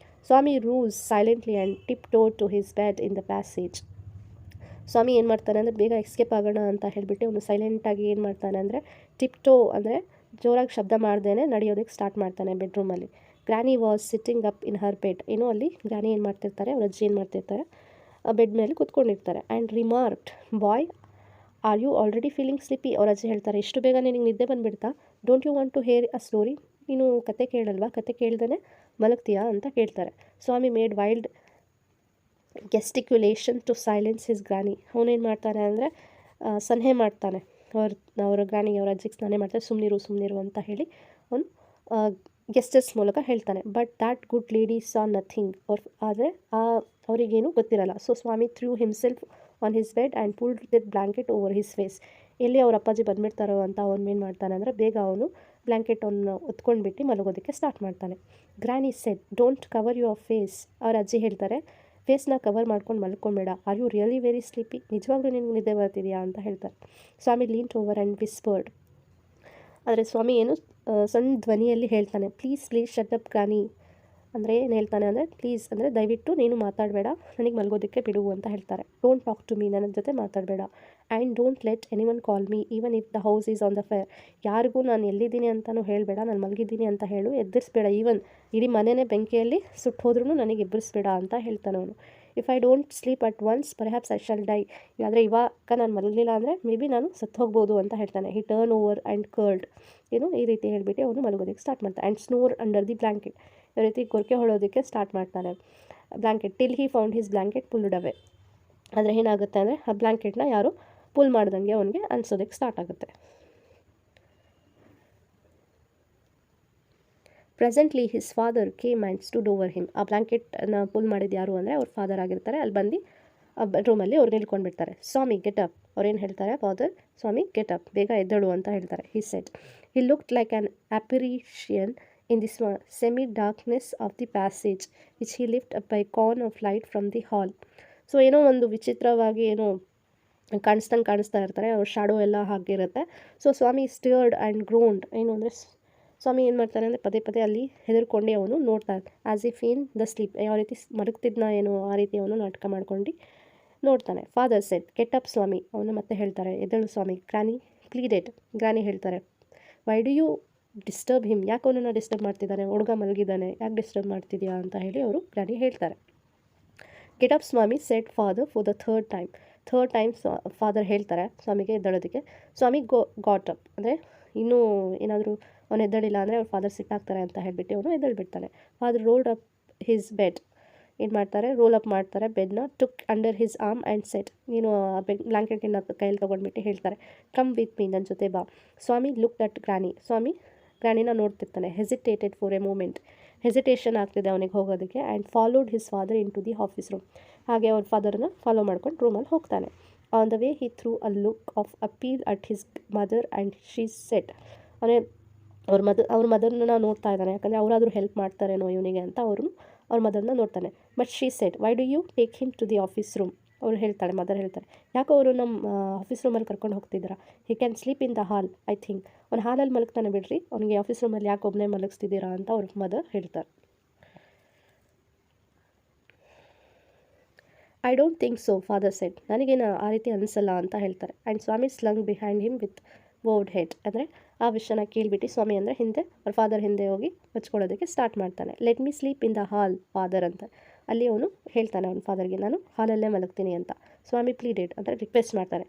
Swami rose silently and tiptoe to his bed in the passage. Swami ಏನು ಮಾಡ್ತಾನೆ ಅಂದರೆ, ಬೇಗ ಎಸ್ಕೇಪ್ ಆಗೋಣ ಅಂತ ಹೇಳಿಬಿಟ್ಟು ಅವನು ಸೈಲೆಂಟಾಗಿ ಏನು ಮಾಡ್ತಾನೆ ಅಂದರೆ, ಟಿಪ್ ಟೋ ಅಂದರೆ ಜೋರಾಗಿ ಶಬ್ದ ಮಾಡ್ದೇನೆ ನಡೆಯೋದಕ್ಕೆ ಸ್ಟಾರ್ಟ್ ಮಾಡ್ತಾನೆ ಬೆಡ್ರೂಮಲ್ಲಿ. Granny was sitting up in her bed. ಏನೋ ಅಲ್ಲಿ ಗ್ರಾನಿ ಏನು ಮಾಡ್ತಿರ್ತಾರೆ, ಅವ್ರ ಅಜ್ಜಿ ಏನು ಮಾಡ್ತಿರ್ತಾರೆ, ಬೆಡ್ ಮೇಲೆ ಕೂತ್ಕೊಂಡಿರ್ತಾರೆ. And remarked, boy are you already feeling sleepy. ಅವ್ರ ಅಜ್ಜಿ ಹೇಳ್ತಾರೆ, ಇಷ್ಟು ಬೇಗ ನಿನಗೆ ನಿದ್ದೆ ಬಂದುಬಿಡ್ತಾ, don't you want to hear a story, ನೀನು ಕತೆ ಕೇಳಲ್ವಾ, ಕತೆ ಕೇಳ್ದೇ ಮಲಗ್ತೀಯಾ ಅಂತ ಕೇಳ್ತಾರೆ. Swami made wild gesticulation to silence his granny. ಅವನೇನು ಮಾಡ್ತಾನೆ ಅಂದರೆ, ಸನ್ಹೆ ಮಾಡ್ತಾನೆ ಅವರ ಗ್ರಾನಿಗೆ, ಅವರ ಅಜ್ಜಿಗೆ ಸನ್ಹೆ ಮಾಡ್ತಾರೆ, ಸುಮ್ಮನಿರು ಅಂತ ಹೇಳಿ ಅವನು ಗೆಸ್ಟರ್ಸ್ ಮೂಲಕ ಹೇಳ್ತಾನೆ. But that good lady saw nothing. ಆದರೆ ಅವರಿಗೇನು ಗೊತ್ತಿರಲ್ಲ. So Swami threw himself on his bed and pulled that blanket over his face. ಎಲ್ಲಿ ಅವ್ರ ಅಪ್ಪಾಜಿ ಬಂದುಬಿಡ್ತಾರೋ ಅಂತ ಅವನು ಏನು ಮಾಡ್ತಾನೆ ಅಂದರೆ, ಬೇಗ ಅವನು ಬ್ಲ್ಯಾಂಕೆಟನ್ನು ಹೊತ್ಕೊಂಡ್ಬಿಟ್ಟು ಮಲಗೋದಕ್ಕೆ ಸ್ಟಾರ್ಟ್ ಮಾಡ್ತಾನೆ. Granny said, don't cover your face. ಅವ್ರ ಅಜ್ಜಿ ಹೇಳ್ತಾರೆ, ಫೇಸ್ನ ಕವರ್ ಮಾಡ್ಕೊಂಡು ಮಲ್ಕೊಂಬೇಡ, are you really very sleepy, ನಿಜವಾಗ್ಲೂ ನಿನಗೆ ನಿದ್ದೆ ಬರ್ತಿದೆಯಾ ಅಂತ ಹೇಳ್ತಾರೆ. Swami leant over and whispered. ಆದರೆ ಸ್ವಾಮಿ ಏನು ಸಣ್ಣ ಧ್ವನಿಯಲ್ಲಿ ಹೇಳ್ತಾನೆ, ಪ್ಲೀಸ್ ಶಟ್ ಅಪ್ ಗ್ರಾನಿ. ಅಂದರೆ ಏನು ಹೇಳ್ತಾನೆ ಅಂದರೆ, ಪ್ಲೀಸ್ ಅಂದರೆ ದಯವಿಟ್ಟು ನೀನು ಮಾತಾಡಬೇಡ, ನನಗೆ ಮಲಗೋದಕ್ಕೆ ಬಿಡು ಅಂತ ಹೇಳ್ತಾರೆ. ಡೋಂಟ್ ಟಾಕ್ ಟು ಮೀ, ನನ್ನ ಜೊತೆ ಮಾತಾಡಬೇಡ. And don't let anyone call me even if the house is on the fire. ಯಾರಿಗೂ ನಾನು ಎಲ್ಲಿದ್ದೀನಿ ಅಂತಲೂ ಹೇಳಬೇಡ, ನಾನು ಮಲಗಿದ್ದೀನಿ ಅಂತ ಹೇಳು, ಎಬ್ಬರಿಸ್ಬೇಡ, ಈವನ್ ಇಡೀ ಮನೆಯೇ ಬೆಂಕಿಯಲ್ಲಿ ಸುಟ್ಟು ಹೋದ್ರೂ ನನಗೆ ಎಬ್ಬರಿಸ್ಬೇಡ ಅಂತ ಹೇಳ್ತಾನೆ ಅವನು. If I don't sleep at once perhaps I shall die. ಆದರೆ ಇವಾಗ ನಾನು ಮಲಗಲಿಲ್ಲ ಅಂದರೆ ಮೇ ಬಿ ನಾನು ಸತ್ತು ಹೋಗ್ಬೋದು ಅಂತ ಹೇಳ್ತಾನೆ. He turn over and curled. ಏನು ಈ ರೀತಿ ಹೇಳಿಬಿಟ್ಟು ಅವನು ಮಲಗೋದಕ್ಕೆ ಸ್ಟಾರ್ಟ್ ಮಾಡ್ತಾನೆ. And snore under the blanket. ಈ ರೀತಿ ಗೊರಕೆ ಹೊಳೋದಕ್ಕೆ ಸ್ಟಾರ್ಟ್ ಮಾಡ್ತಾನೆ blanket. Till he found his blanket pulled away. ಆದರೆ ಏನಾಗುತ್ತೆ ಅಂದರೆ, ಆ ಬ್ಲ್ಯಾಂಕೆಟ್ನ ಯಾರು ಪುಲ್ ಮಾಡ್ದಂಗೆ ಅವನಿಗೆ ಅನಿಸೋದಕ್ಕೆ ಸ್ಟಾರ್ಟ್ ಆಗುತ್ತೆ. Presently his father came and stood over him. ಆ ಬ್ಲ್ಯಾಂಕೆಟ್ನ ಪುಲ್ ಮಾಡಿದ್ದು ಯಾರು ಅಂದರೆ ಅವ್ರ ಫಾದರ್ ಆಗಿರ್ತಾರೆ. ಅಲ್ಲಿ ಬಂದು ಆ ಬೆಡ್ರೂಮಲ್ಲಿ ಅವ್ರು ನಿಲ್ಕೊಂಡ್ಬಿಡ್ತಾರೆ. ಸ್ವಾಮಿ ಗೆಟ್ ಅಪ್. ಅವ್ರೇನು ಹೇಳ್ತಾರೆ, ಫಾದರ್, ಸ್ವಾಮಿ ಗೆಟ್ ಅಪ್, ಬೇಗ ಎದ್ದೇಳು ಅಂತ ಹೇಳ್ತಾರೆ. He said. He looked like an apparition in the semi-darkness of the passage, which he lit up by cone of light from the hall. So ಏನೋ ಒಂದು ವಿಚಿತ್ರವಾಗಿ ಏನೋ ಕಾಣಿಸ್ತಾ ಇರ್ತಾರೆ, ಅವ್ರ ಶಾಡೋ ಎಲ್ಲ ಹಾಗಿರುತ್ತೆ. So Swami ಸ್ಟಿಯರ್ಡ್ and ಗ್ರೋನ್ಡ್. ಏನು ಅಂದರೆ, ಸ್ವಾಮಿ ಏನು ಮಾಡ್ತಾರೆ ಅಂದರೆ, ಪದೇ ಅಲ್ಲಿ ಹೆದರ್ಕೊಂಡೆ ಅವನು ನೋಡ್ತಾನೆ. As if in the sleep, ಯಾವ ರೀತಿ ಮಲಗ್ತಿದ್ನ ಏನೋ ಆ ರೀತಿ ಅವನು ನಾಟಕ ಮಾಡ್ಕೊಂಡು ನೋಡ್ತಾನೆ. Father said, get up Swami. ಅವನು ಮತ್ತೆ ಹೇಳ್ತಾರೆ, ಎದ್ದೇಳು ಸ್ವಾಮಿ. Granny pleaded. ಗ್ರಾನಿ ಹೇಳ್ತಾರೆ, why do you disturb him. ಯಾಕೆ ಅವನನ್ನು ಡಿಸ್ಟರ್ಬ್ ಮಾಡ್ತಿದ್ದಾನೆ, ಹುಡುಗ ಮಲಗಿದ್ದಾನೆ, ಯಾಕೆ ಡಿಸ್ಟರ್ಬ್ ಮಾಡ್ತಿದ್ಯಾ ಅಂತ ಹೇಳಿ ಅವರು ಗ್ರಾನಿ ಹೇಳ್ತಾರೆ. Get up Swami said father for the third time father ಹೇಳ್ತಾರೆ ಸ್ವಾಮಿಗೆ ಎದ್ದೇಳೋದಕ್ಕೆ. ಸ್ವಾಮಿ ಗಾಟ್ ಅಪ್. ಅಂದರೆ ಇನ್ನೂ ಏನಾದರೂ ಅವನು ಎದ್ದೇಳಿಲ್ಲ ಅಂದರೆ ಅವ್ರ ಫಾದರ್ ಸಿಟ್ಟಾಗ್ತಾರೆ ಅಂತ ಹೇಳಿಬಿಟ್ಟು ಅವನು ಎದ್ದೇಳ್ಬಿಡ್ತಾನೆ. Father rolled up his bed. ಏನು ಮಾಡ್ತಾರೆ, ರೋಲ್ ಅಪ್ ಮಾಡ್ತಾರೆ ಬೆಡ್ನ. Tuck under his arm and said. ನೀನು ಬ್ಲ್ಯಾಂಕೆಟಿನ ಕೈಯಲ್ಲಿ ತೊಗೊಂಡ್ಬಿಟ್ಟು ಹೇಳ್ತಾರೆ, ಕಮ್ ವಿತ್ ಮೀ, ನನ್ನ ಜೊತೆ ಬಾ. Swami look at granny. Swami ಗ್ರಾನಿನ ನೋಡ್ತಿರ್ತಾನೆ. Hesitated for a moment. Hesitation ಆಗ್ತಿದೆ ಅವನಿಗೆ ಹೋಗೋದಕ್ಕೆ. And followed his father into the office room. ಹಾಗೆ ಅವ್ರ ಫಾದರ್ನ ಫಾಲೋ ಮಾಡ್ಕೊಂಡು ರೂಮಲ್ಲಿ ಹೋಗ್ತಾನೆ. On the way he threw a look of appeal at his mother and she said. ಅವನೇ ಅವ್ರ ಮದರ್ನ ನೋಡ್ತಾ ಇದ್ದಾನೆ, ಯಾಕಂದರೆ ಅವರಾದರೂ ಹೆಲ್ಪ್ ಮಾಡ್ತಾರೇನೋ ಇವನಿಗೆ ಅಂತ ಅವ್ರ ಮದರ್ನ ನೋಡ್ತಾನೆ. But she said, why do you take him to the office room. ಅವ್ರು ಹೇಳ್ತಾಳೆ, ಮದರ್ ಹೇಳ್ತಾರೆ, ಯಾಕೆ ಅವರು ನಮ್ಮ ಆಫೀಸ್ ರೂಮಲ್ಲಿ ಕರ್ಕೊಂಡು ಹೋಗ್ತಿದ್ದೀರಾ. He can sleep in the hall I think. ಅವ್ನು ಹಾಲಲ್ಲಿ ಮಲಗ್ತಾನೆ ಬಿಡ್ರಿ, ಅವ್ನಿಗೆ ಆಫೀಸ್ ರೂಮಲ್ಲಿ ಯಾಕೆ ಒಬ್ಬನೇ ಮಲಗಿಸ್ತಿದ್ದೀರಾ ಅಂತ ಅವ್ರ ಮದರ್ ಹೇಳ್ತಾರೆ. I don't think so father said. ನನಗೇನು ಆ ರೀತಿ ಅನಿಸಲ್ಲ ಅಂತ ಹೇಳ್ತಾರೆ. And Swami slung behind him with bowed head. ಅಂದರೆ ಆ ವಿಷಯನ ಕೇಳಿಬಿಟ್ಟು ಸ್ವಾಮಿ ಅಂದರೆ ಹಿಂದೆ ಅವ್ರ ಫಾದರ್ ಹಿಂದೆ ಹೋಗಿ ಹಚ್ಕೊಳ್ಳೋದಕ್ಕೆ ಸ್ಟಾರ್ಟ್ ಮಾಡ್ತಾನೆ. Let me sleep in the hall father ಅಂತ. ಅಲ್ಲಿ ಅವನು ಹೇಳ್ತಾನೆ ಅವನ ಫಾದರ್ಗೆ, ನಾನು ಹಾಲಲ್ಲೇ ಮಲಗ್ತೀನಿ ಅಂತ. ಸ್ವಾಮಿ ಪ್ಲೀಡೆಡ್ ಅಂದರೆ ರಿಕ್ವೆಸ್ಟ್ ಮಾಡ್ತಾರೆ.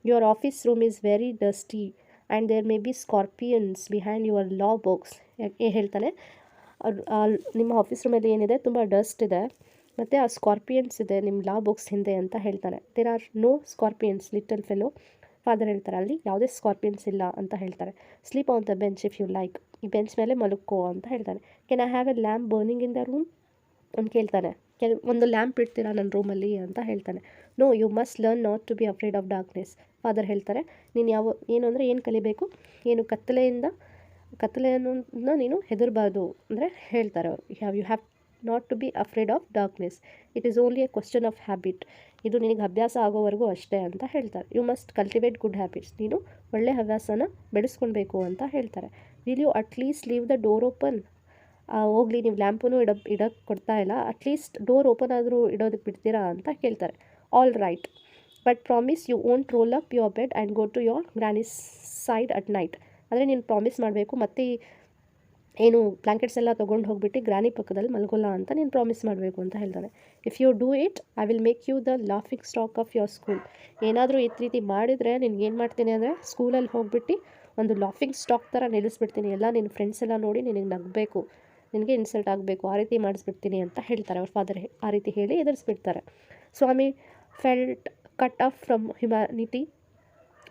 Your office room is very dusty and there may be scorpions behind your law box. ಹೇಳ್ತಾನೆ, ನಿಮ್ಮ ಆಫೀಸ್ ರೂಮಲ್ಲಿ ಏನಿದೆ ತುಂಬ ಡಸ್ಟ್ ಇದೆ ಮತ್ತು ಆ ಸ್ಕಾರ್ಪಿಯನ್ಸ್ ಇದೆ ನಿಮ್ಮ ಲಾ ಬುಕ್ಸ್ ಹಿಂದೆ ಅಂತ ಹೇಳ್ತಾನೆ. There are no scorpions little fellow. Father ಹೇಳ್ತಾರೆ ಅಲ್ಲಿ ಯಾವುದೇ ಸ್ಕಾರ್ಪಿಯನ್ಸ್ ಇಲ್ಲ ಅಂತ ಹೇಳ್ತಾರೆ. Sleep on the bench if you like. ಈ ಬೆಂಚ್ ಮೇಲೆ ಮಲಕ್ಕೋ ಅಂತ ಹೇಳ್ತಾನೆ. Can I have a lamp burning in the room ಅಂತ ಕೇಳ್ತಾನೆ. ಒಂದು ಲ್ಯಾಂಪ್ ಇಡ್ತೀರಾ ನನ್ನ ರೂಮಲ್ಲಿ ಅಂತ ಹೇಳ್ತಾನೆ. No you must learn not to be afraid of darkness. Father ಹೇಳ್ತಾರೆ ನೀನು ಏನು ಅಂದರೆ ಏನು ಕಲಿಬೇಕು, ಏನು ಕತ್ತಲೆಯನ್ನು ನೀನು ಹೆದರಬಾರ್ದು ಅಂದರೆ ಹೇಳ್ತಾರೆ ಅವರು. You have not to be afraid of darkness. It is only a question of habit. ಇದು ನಿನಗೆ ಅಭ್ಯಾಸ ಆಗೋವರೆಗೂ ಅಷ್ಟೇ ಅಂತ ಹೇಳ್ತಾರೆ. You must cultivate good habits. ನೀನು ಒಳ್ಳೆ ಹವ್ಯಾಸನ ಬೆಳೆಸ್ಕೊಳ್ಬೇಕು ಅಂತ ಹೇಳ್ತಾರೆ. Will you at least leave the door open. ಹೋಗಲಿ ನೀವು ಲ್ಯಾಂಪೂ ಇಡೋಕ್ಕೆ ಕೊಡ್ತಾ ಇಲ್ಲ, ಅಟ್ಲೀಸ್ಟ್ ಡೋರ್ ಓಪನ್ ಆದರೂ ಇಡೋದಕ್ಕೆ ಬಿಡ್ತೀರಾ ಅಂತ ಕೇಳ್ತಾರೆ. All right but promise you won't roll up your bed and go to your granny's side at night. ಅಂದರೆ ನೀನು ಪ್ರಾಮಿಸ್ ಮಾಡಬೇಕು ಮತ್ತು ಏನು ಬ್ಲ್ಯಾಂಕೆಟ್ಸ್ ಎಲ್ಲ ತೊಗೊಂಡು ಹೋಗ್ಬಿಟ್ಟು ಗ್ರಾನಿ ಪಕ್ಕದಲ್ಲಿ ಮಲ್ಗೋಲ್ಲ ಅಂತ ನೀನು ಪ್ರಾಮಿಸ್ ಮಾಡಬೇಕು ಅಂತ ಹೇಳ್ತಾನೆ. If you do it I will make you the laughing stock of your school. ಏನಾದರೂ ಈ ರೀತಿ ಮಾಡಿದರೆ ನಿನ್ಗೆ ಏನು ಮಾಡ್ತೀನಿ ಅಂದರೆ ಸ್ಕೂಲಲ್ಲಿ ಹೋಗ್ಬಿಟ್ಟು ಒಂದು ಲಾಫಿಂಗ್ ಸ್ಟಾಕ್ ಥರ ನಿಲ್ಲಿಸ್ಬಿಡ್ತೀನಿ. ಎಲ್ಲ ನಿನ್ನ ಫ್ರೆಂಡ್ಸ್ ಎಲ್ಲ ನೋಡಿ ನಿನಗೆ ನಗಬೇಕು, ನಿನಗೆ ಇನ್ಸಲ್ಟ್ ಆಗಬೇಕು, ಆ ರೀತಿ ಮಾಡಿಸ್ಬಿಡ್ತೀನಿ ಅಂತ ಹೇಳ್ತಾರೆ ಅವ್ರ ಫಾದರ್. ಆ ರೀತಿ ಹೇಳಿ ಎದುರಿಸ್ಬಿಡ್ತಾರೆ. Swami felt cut off from humanity.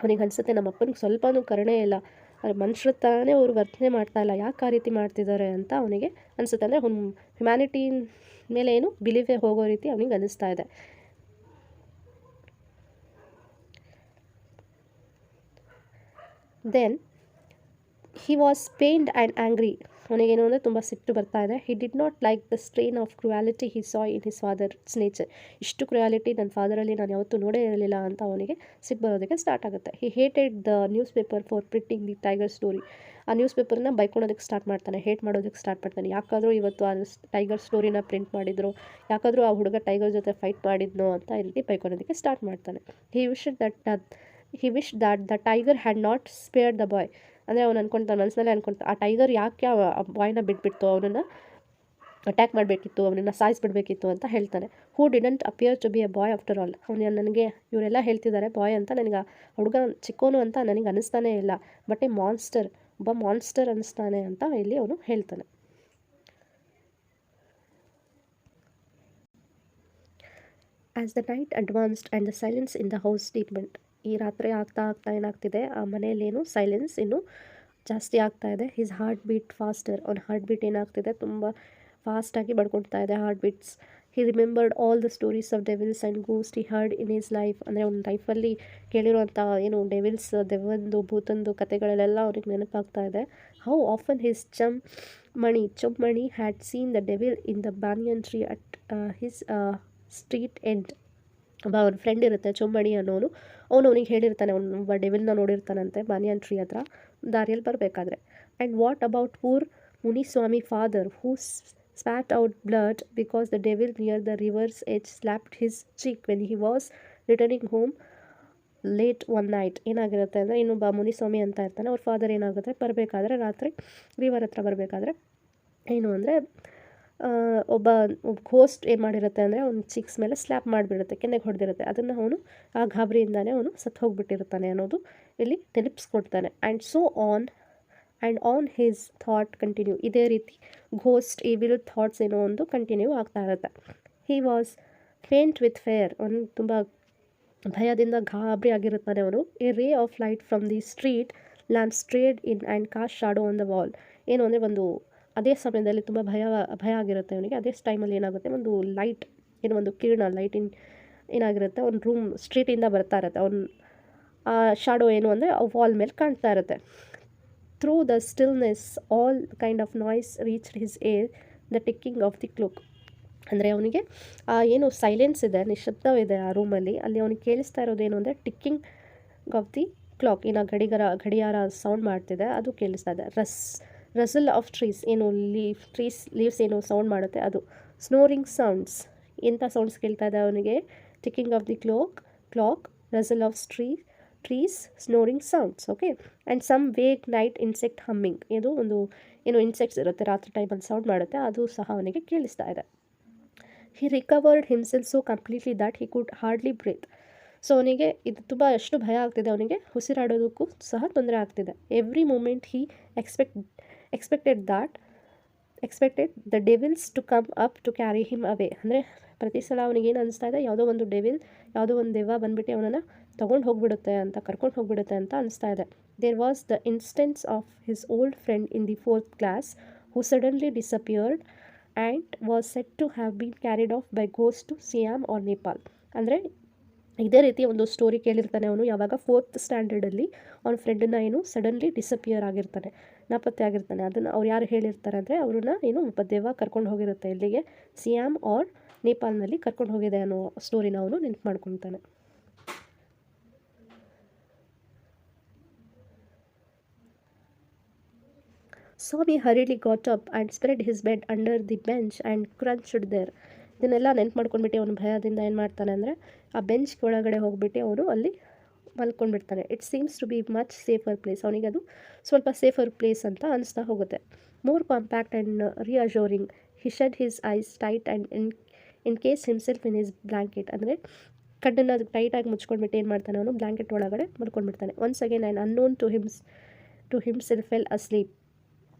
ಅವನಿಗೆ ಅನಿಸುತ್ತೆ ನಮ್ಮ ಅಪ್ಪನಿಗೆ ಸ್ವಲ್ಪನೂ ಕರುಣೆ ಇಲ್ಲ, ಅದು ಮನುಷ್ಯರ ಥರನೇ ಅವ್ರು ವರ್ತನೆ ಮಾಡ್ತಾಯಿಲ್ಲ, ಯಾಕೆ ಆ ರೀತಿ ಮಾಡ್ತಿದ್ದಾರೆ ಅಂತ ಅವನಿಗೆ ಅನಿಸುತ್ತೆ. ಅಂದರೆ ಹ್ಯುಮ್ಯಾನಿಟಿ ಮೇಲೆ ಏನು ಬಿಲೀವೇ ಹೋಗೋ ರೀತಿ ಅವನಿಗೆ ಅನ್ನಿಸ್ತಾ ಇದೆ. Then he was pained and angry. ಅವನಿಗೇನು ಅಂದರೆ ತುಂಬ ಸಿಟ್ಟು ಬರ್ತಾ ಇದೆ. He did not like the strain of cruelty he saw in his father's nature. ಇಷ್ಟು ಕ್ರುಯಾಲಿಟಿ ನನ್ನ ಫಾದರಲ್ಲಿ ನಾನು ಯಾವತ್ತೂ ನೋಡೇ ಇರಲಿಲ್ಲ ಅಂತ ಅವನಿಗೆ ಸಿಟ್ಟು ಬರೋದಕ್ಕೆ ಸ್ಟಾರ್ಟ್ ಆಗುತ್ತೆ. He hated the newspaper for printing the tiger story. ಆ ನ್ಯೂಸ್ ಪೇಪರ್ನ ಬೈಕೊಳೋದಕ್ಕೆ ಸ್ಟಾರ್ಟ್ ಮಾಡ್ತಾನೆ, ಹೇಟ್ ಮಾಡೋದಕ್ಕೆ ಸ್ಟಾರ್ಟ್ ಮಾಡ್ತಾನೆ. ಯಾಕಾದರೂ ಇವತ್ತು ಆ ಟೈಗರ್ ಸ್ಟೋರಿನ ಪ್ರಿಂಟ್ ಮಾಡಿದ್ರು, ಯಾಕಾದರೂ ಆ ಹುಡುಗ ಟೈಗರ್ ಜೊತೆ ಫೈಟ್ ಮಾಡಿದ್ನೋ ಅಂತ ಈ ರೀತಿ ಬೈಕೊಳೋದಕ್ಕೆ ಸ್ಟಾರ್ಟ್ ಮಾಡ್ತಾನೆ. He wish that the tiger had not spared the boy. ಅಂದರೆ ಅವ್ನು ಅನ್ಕೊಳ್ತಾನೆ, ಮನಸ್ಸಿನಲ್ಲೇ ಅನ್ಕೊಳ್ತಾನೆ, ಆ ಟೈಗರ್ ಯಾಕೆ ಆ ಬಾಯ್ನ ಬಿಟ್ಬಿಡ್ತು, ಅವನನ್ನು ಅಟ್ಯಾಕ್ ಮಾಡಬೇಕಿತ್ತು, ಅವನನ್ನು ಸಾಯಿಸ್ಬಿಡ್ಬೇಕಿತ್ತು ಅಂತ ಹೇಳ್ತಾನೆ. Who didn't appear to be a boy after all. ನನಗೆ ಇವರೆಲ್ಲ ಹೇಳ್ತಿದ್ದಾರೆ ಬಾಯ್ ಅಂತ, ನನಗೆ ಹುಡುಗ ಚಿಕ್ಕೋನು ಅಂತ ನನಗೆ ಅನ್ನಿಸ್ತಾನೇ ಇಲ್ಲ, ಬಟ್ ಎ ಮಾನ್ಸ್ಟರ್, ಒಬ್ಬ ಮಾನ್ಸ್ಟರ್ ಅನ್ನಿಸ್ತಾನೆ ಅಂತ ಇಲ್ಲಿ ಅವನು ಹೇಳ್ತಾನೆ. As the night advanced and the silence in the house deepened. ಈ ರಾತ್ರಿ ಆಗ್ತಾ ಏನಾಗ್ತಿದೆ, ಆ ಮನೆಯಲ್ಲೇನು ಸೈಲೆನ್ಸ್ ಇನ್ನೂ ಜಾಸ್ತಿ ಆಗ್ತಾ ಇದೆ. His heart beat faster. ಅವ್ನ ಹಾರ್ಟ್ ಬೀಟ್ ಏನಾಗ್ತಿದೆ, ತುಂಬ ಫಾಸ್ಟಾಗಿ ಬಡ್ಕೊಳ್ತಾ ಇದೆ heart beats. He remembered all the stories of devils and ghost he heard in his life. ಅಂದರೆ ಅವ್ನ ಲೈಫಲ್ಲಿ ಕೇಳಿರುವಂಥ ಏನು ಡೆವಿಲ್ಸ್, ದೆವ್ವಂದು ಭೂತಂದು ಕತೆಗಳೆಲ್ಲ ಅವ್ರಿಗೆ ನೆನಪಾಗ್ತಾ ಇದೆ. How often his Chommani had seen the devil in the banyan tree at his street end. ಅವ್ನ ಫ್ರೆಂಡ್ ಇರುತ್ತೆ ಚೊಮ್ಮಣಿ ಅನ್ನೋನು, ಅವನಿಗೆ ಹೇಳಿರ್ತಾನೆ, ಒಬ್ಬ ಡೆವಿಲ್ನ ನೋಡಿರ್ತಾನಂತೆ ಬಾನಿಯನ್ ಟ್ರೀ ಹತ್ರ ದಾರಿಯಲ್ಲಿ ಬರಬೇಕಾದ್ರೆ. And what about poor Muniswami father who spat out blood because the devil near the rivers edge slapped his cheek when he was returning home late one night. ಏನಾಗಿರುತ್ತೆ ಅಂದರೆ ಇನ್ನೊಬ್ಬ ಮುನಿಸ್ವಾಮಿ ಅಂತ ಇರ್ತಾನೆ, ಅವ್ರ ಫಾದರ್ ಏನಾಗುತ್ತೆ ಬರಬೇಕಾದ್ರೆ ರಾತ್ರಿ ರಿವರ್ ಹತ್ರ ಬರಬೇಕಾದ್ರೆ ಏನು ಅಂದರೆ ಒಬ್ಬ ಘೋಸ್ಟ್ ಏನು ಮಾಡಿರುತ್ತೆ ಅಂದರೆ ಅವ್ನ ಚಿಕ್ಸ್ ಮೇಲೆ ಸ್ಲ್ಯಾಪ್ ಮಾಡಿಬಿಡುತ್ತೆ, ಕೆನ್ನೆಗೆ ಹೊಡೆದಿರುತ್ತೆ. ಅದನ್ನು ಅವನು ಆ ಗಾಬರಿಯಿಂದಾನೇ ಅವನು ಸತ್ತು ಹೋಗಿಬಿಟ್ಟಿರ್ತಾನೆ ಅನ್ನೋದು ಇಲ್ಲಿ ನೆನಪಿಸ್ಕೊಡ್ತಾನೆ. And on his thought continue. ಇದೇ ರೀತಿ ಘೋಸ್ಟ್ ಈವಿಲ್ ಥಾಟ್ಸ್ ಏನೋ ಒಂದು ಕಂಟಿನ್ಯೂ ಆಗ್ತಾ ಇರುತ್ತೆ. He was faint with fear. ಅವನು ತುಂಬ ಭಯದಿಂದ ಗಾಬರಿ ಆಗಿರುತ್ತಾನೆ ಅವನು. A ray of light from the street lamp strayed in and cast shadow on the wall. ಏನು ಅಂದರೆ ಅದೇ ಸಮಯದಲ್ಲಿ ತುಂಬ ಭಯ ಆಗಿರುತ್ತೆ ಅವನಿಗೆ. ಅದೇ ಟೈಮಲ್ಲಿ ಏನಾಗುತ್ತೆ, ಒಂದು ಲೈಟ್ ಏನೋ ಒಂದು ಕಿರಣ ಲೈಟಿನ ಏನಾಗಿರುತ್ತೆ, ಒಂದು ರೂಮ್ ಸ್ಟ್ರೀಟಿಂದ ಬರ್ತಾ ಇರುತ್ತೆ. ಆ ಶಾಡೋ ಏನು ಅಂದರೆ ವಾಲ್ ಮೇಲೆ ಕಾಣ್ತಾ ಇರುತ್ತೆ. Through the stillness all kind of noise reach his air the ticking of the cloak. ಅಂದರೆ ಅವನಿಗೆ ಏನು ಸೈಲೆನ್ಸ್ ಇದೆ, ನಿಶಬ್ದವಿದೆ ಆ ರೂಮಲ್ಲಿ, ಅಲ್ಲಿ ಅವನಿಗೆ ಕೇಳಿಸ್ತಾ ಇರೋದೇನು ಅಂದರೆ ಟಿಕ್ಕಿಂಗ್ ಆಫ್ ದಿ ಕ್ಲಾಕ್. ಇನ್ನು ಗಡಿಯಾರ ಸೌಂಡ್ ಮಾಡ್ತಿದೆ, ಅದು ಕೇಳಿಸ್ತಾ ಇದೆ. ರಸಲ್ ಆಫ್ ಟ್ರೀಸ್, ಏನು ಲೀವ್ಸ್ ಏನು ಸೌಂಡ್ ಮಾಡುತ್ತೆ ಅದು. ಸ್ನೋರಿಂಗ್ ಸೌಂಡ್ಸ್, ಎಂಥ ಸೌಂಡ್ಸ್ ಕೇಳ್ತಾ ಇದೆ ಅವನಿಗೆ, ticking of the clock, rustle of trees, snoring sounds. Okay. And some vague night insect humming, ಇದು ಒಂದು ಏನು ಇನ್ಸೆಕ್ಟ್ಸ್ ಇರುತ್ತೆ ರಾತ್ರಿ ಟೈಮಲ್ಲಿ ಸೌಂಡ್ ಮಾಡುತ್ತೆ, ಅದು ಸಹ ಅವನಿಗೆ ಕೇಳಿಸ್ತಾ ಇದೆ. He recovered himself so completely that he could hardly breathe. So ಅವನಿಗೆ ಇದು ತುಂಬ ಅಷ್ಟು ಭಯ ಆಗ್ತಿದೆ, ಅವನಿಗೆ ಉಸಿರಾಡೋದಕ್ಕೂ ಸಹ ತೊಂದರೆ ಆಗ್ತಿದೆ. Every moment he expected that expected the devils to come up to carry him away. ಅಂದರೆ ಪ್ರತಿ ಸಲ ಅವನಿಗೇನು ಅನಿಸ್ತಾ ಇದೆ, ಯಾವುದೋ ಒಂದು ಡೆವಿಲ್, ಯಾವುದೋ ಒಂದು ದೆವ್ವ ಬಂದುಬಿಟ್ಟು ಅವನನ್ನು ತೊಗೊಂಡು ಹೋಗಿಬಿಡುತ್ತೆ ಅಂತ, ಕರ್ಕೊಂಡು ಹೋಗಿಬಿಡುತ್ತೆ ಅಂತ ಅನಿಸ್ತಾ ಇದೆ. There was the instance of his old friend in the 4th class who suddenly disappeared and was said to have been carried off by ghost to Siam or Nepal. ಅಂದರೆ ಇದೇ ರೀತಿ ಒಂದು ಸ್ಟೋರಿ ಕೇಳಿರ್ತಾನೆ ಅವನು, ಯಾವಾಗ 4th ಸ್ಟ್ಯಾಂಡರ್ಡಲ್ಲಿ ಅವನ ಫ್ರೆಂಡನ್ನ ಏನು ಸಡನ್ಲಿ ಡಿಸಪಿಯರ್ ಆಗಿರ್ತಾನೆ, ನಾಪತ್ತೆ ಆಗಿರ್ತಾನೆ. ಅದನ್ನು ಅವ್ರು ಯಾರು ಹೇಳಿರ್ತಾರೆ ಅಂದರೆ, ಅವ್ರನ್ನ ಏನು ಒಬ್ಬ ದೆವ್ವ ಕರ್ಕೊಂಡು ಹೋಗಿರುತ್ತೆ ಇಲ್ಲಿಗೆ, ಸಿಯಾಮ್ ಆರ್ ನೇಪಾಲ್ನಲ್ಲಿ ಕರ್ಕೊಂಡು ಹೋಗಿದೆ ಅನ್ನೋ ಸ್ಟೋರಿನ ಅವನು ನೆನ್ಪು ಮಾಡ್ಕೊತಾನೆ. ಸ್ವಾಮಿ ಹರಿಲಿ got up and spread his bed under the bench and crunched there. ಇದನ್ನೆಲ್ಲ ನೆನ್ಪು ಮಾಡ್ಕೊಂಡ್ಬಿಟ್ಟು ಅವನು ಭಯದಿಂದ ಏನು ಮಾಡ್ತಾನೆ ಅಂದರೆ, ಆ ಬೆಂಚ್ ಒಳಗಡೆ ಹೋಗ್ಬಿಟ್ಟು ಅವನು ಅಲ್ಲಿ ಮಲ್ಕೊಂಡ್ಬಿಡ್ತಾನೆ. It seems to be much safer place. ಅವನಿಗೆ ಅದು ಸ್ವಲ್ಪ ಸೇಫರ್ ಪ್ಲೇಸ್ ಅಂತ ಅನಿಸ್ತಾ ಹೋಗುತ್ತೆ. More compact and reassuring. He shed his eyes tight and in case himself in his blanket. ಅಂದರೆ ಕಣ್ಣನ್ನು ಅದು ಟೈಟಾಗಿ ಮುಚ್ಕೊಂಡ್ಬಿಟ್ಟು ಏನು ಮಾಡ್ತಾನೆ ಅವನು, ಬ್ಲ್ಯಾಂಕೆಟ್ ಒಳಗಡೆ ಮಲ್ಕೊಂಡ್ಬಿಡ್ತಾನೆ. Once again and unknown to himself fell asleep.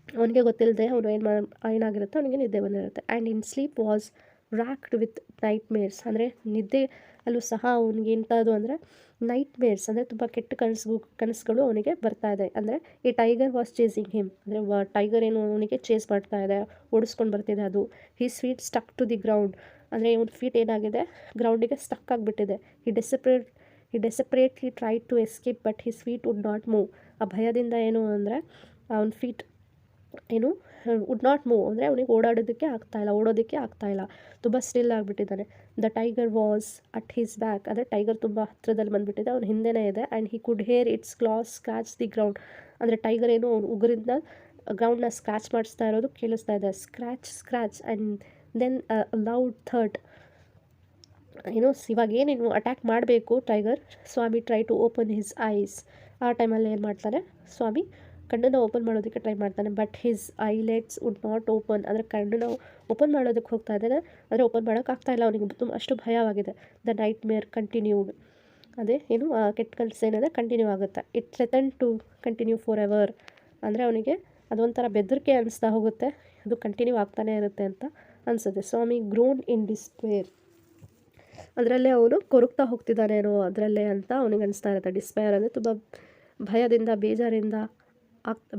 ಅವನಿಗೆ ಗೊತ್ತಿಲ್ಲದೆ ಅವನು ಏನಾಗಿರುತ್ತೆ, ಅವನಿಗೆ ನಿದ್ದೆ ಬಂದಿರುತ್ತೆ. And in sleep was racked with nightmares. ಅಂದರೆ ನಿದ್ದೆ ಅಲ್ಲೂ ಸಹ ಅವನಿಗೆ ಎಂಥದ್ದು ಅಂದರೆ ನೈಟ್ ಮೇರ್ಸ್, ಅಂದರೆ ತುಂಬ ಕೆಟ್ಟ ಕನಸುಗಳು ಅವನಿಗೆ ಬರ್ತಾ ಇದೆ. ಅಂದರೆ ಈ ಟೈಗರ್ ವಾಸ್ ಚೇಸಿಂಗ್ ಹಿಮ್, ಅಂದರೆ ಟೈಗರ್ ಏನು ಅವನಿಗೆ ಚೇಸ್ ಮಾಡ್ತಾ ಇದೆ, ಓಡಿಸ್ಕೊಂಡು ಬರ್ತಿದೆ ಅದು. His feet stuck to the ground. ಅಂದರೆ ಇವನ ಫೀಟ್ ಏನಾಗಿದೆ, ಗ್ರೌಂಡಿಗೆ ಸ್ಟಕ್ ಆಗಿಬಿಟ್ಟಿದೆ. He desperately tried to escape but his feet would not move. ಆ ಭಯದಿಂದ ಏನು ಅಂದರೆ ಅವನ ಫೀಟ್ ಏನು ವುಡ್ ನಾಟ್ ಮೂವ್, ಅಂದರೆ ಅವನಿಗೆ ಓಡೋದಕ್ಕೆ ಆಗ್ತಾಯಿಲ್ಲ, ತುಂಬ ಸ್ಟಿಲ್ ಆಗಿಬಿಟ್ಟಿದ್ದಾನೆ. The tiger was at his back. ಅಂದರೆ ಟೈಗರ್ ತುಂಬ ಹತ್ರದಲ್ಲಿ ಬಂದುಬಿಟ್ಟಿದೆ, ಅವ್ನ ಹಿಂದೆನೇ ಇದೆ. And he could hear its claws scratch the ground. ಅಂದರೆ ಟೈಗರ್ ಏನು ಅವ್ನು ಉಗುರಿಂದ ಗ್ರೌಂಡ್ನ ಸ್ಕ್ರಾಚ್ ಮಾಡಿಸ್ತಾ ಇರೋದು ಕೇಳಿಸ್ತಾ ಇದೆ. ಸ್ಕ್ರಾಚ್ ಆ್ಯಂಡ್ ದೆನ್ ಲೌಡ್ ಥರ್ಡ್. ಇವಾಗ ಏನೇನು ಅಟ್ಯಾಕ್ ಮಾಡಬೇಕು tiger. Swami try to open his eyes. ಆ ಟೈಮಲ್ಲಿ ಏನು ಮಾಡ್ತಾನೆ ಸ್ವಾಮಿ, ಕಣ್ಣನ್ನು ಓಪನ್ ಮಾಡೋದಕ್ಕೆ ಟ್ರೈ ಮಾಡ್ತಾನೆ. But his islets would not open. ಅಂದರೆ ಕಣ್ಣನ್ನು ಓಪನ್ ಮಾಡೋದಕ್ಕೆ ಹೋಗ್ತಾ ಇದ್ದಾನೆ, ಆದರೆ ಓಪನ್ ಮಾಡೋಕ್ಕಾಗ್ತಾಯಿಲ್ಲ ಅವನಿಗೆ, ಅಷ್ಟು ಭಯವಾಗಿದೆ. ದ ನೈಟ್ ಮೇರ್ ಕಂಟಿನ್ಯೂಡ್. ಅದೇ ಏನು ಕೆಟ್ಟ ಕನಸು ಏನಾದರೆ ಕಂಟಿನ್ಯೂ ಆಗುತ್ತೆ. It threaten to continue for ever. ಅಂದರೆ ಅವನಿಗೆ ಅದೊಂಥರ ಬೆದರಿಕೆ ಅನಿಸ್ತಾ ಹೋಗುತ್ತೆ, ಅದು ಕಂಟಿನ್ಯೂ ಆಗ್ತಾನೇ ಇರುತ್ತೆ ಅಂತ ಅನಿಸುತ್ತೆ. ಸ್ವಾಮಿ ಗ್ರೋನ್ ಇನ್ ಡಿಸ್ಪೇರ್. ಅದರಲ್ಲೇ ಅವನು ಕೊರಗ್ತಾ ಹೋಗ್ತಿದ್ದಾನೇನೋ ಅದರಲ್ಲೇ ಅಂತ ಅವನಿಗೆ ಅನಿಸ್ತಾ ಇರುತ್ತೆ. ಡಿಸ್ಪೇರ್ ಅಂದರೆ ತುಂಬ ಭಯದಿಂದ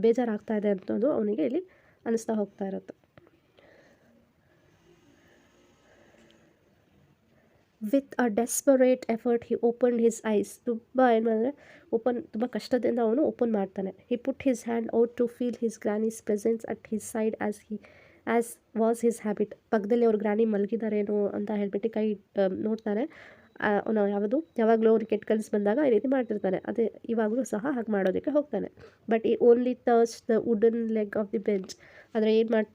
ಬೇಜಾರಾಗ್ತಾ ಇದೆ ಅಂತಂದು ಅವನಿಗೆ ಇಲ್ಲಿ ಅನಿಸ್ತಾ ಹೋಗ್ತಾ ಇರುತ್ತೆ. With a desperate effort he open his eyes. ತುಂಬ ಕಷ್ಟದಿಂದ ಅವನು ಓಪನ್ ಮಾಡ್ತಾನೆ. He put his hand out to feel his granny's presence at his side as was his habit. ಪಕ್ಕದಲ್ಲಿ ಅವ್ರ ಗ್ರಾನಿ ಮಲಗಿದಾರೇನೋ ಅಂತ ಹೇಳ್ಬಿಟ್ಟು ಕೈ ನೋಡ್ತಾನೆ. ಅವನು ಯಾವಾಗಲೂ ಅವ್ರಿಗೆ ಕೆಟ್ಟ ಕನಸು ಬಂದಾಗ ಈ ರೀತಿ ಮಾಡ್ತಿರ್ತಾನೆ, ಅದೇ ಇವಾಗಲೂ ಸಹ ಹಾಗೆ ಮಾಡೋದಕ್ಕೆ ಹೋಗ್ತಾನೆ. ಬಟ್ ಈ only touch the wooden leg of the bench. ಆದರೆ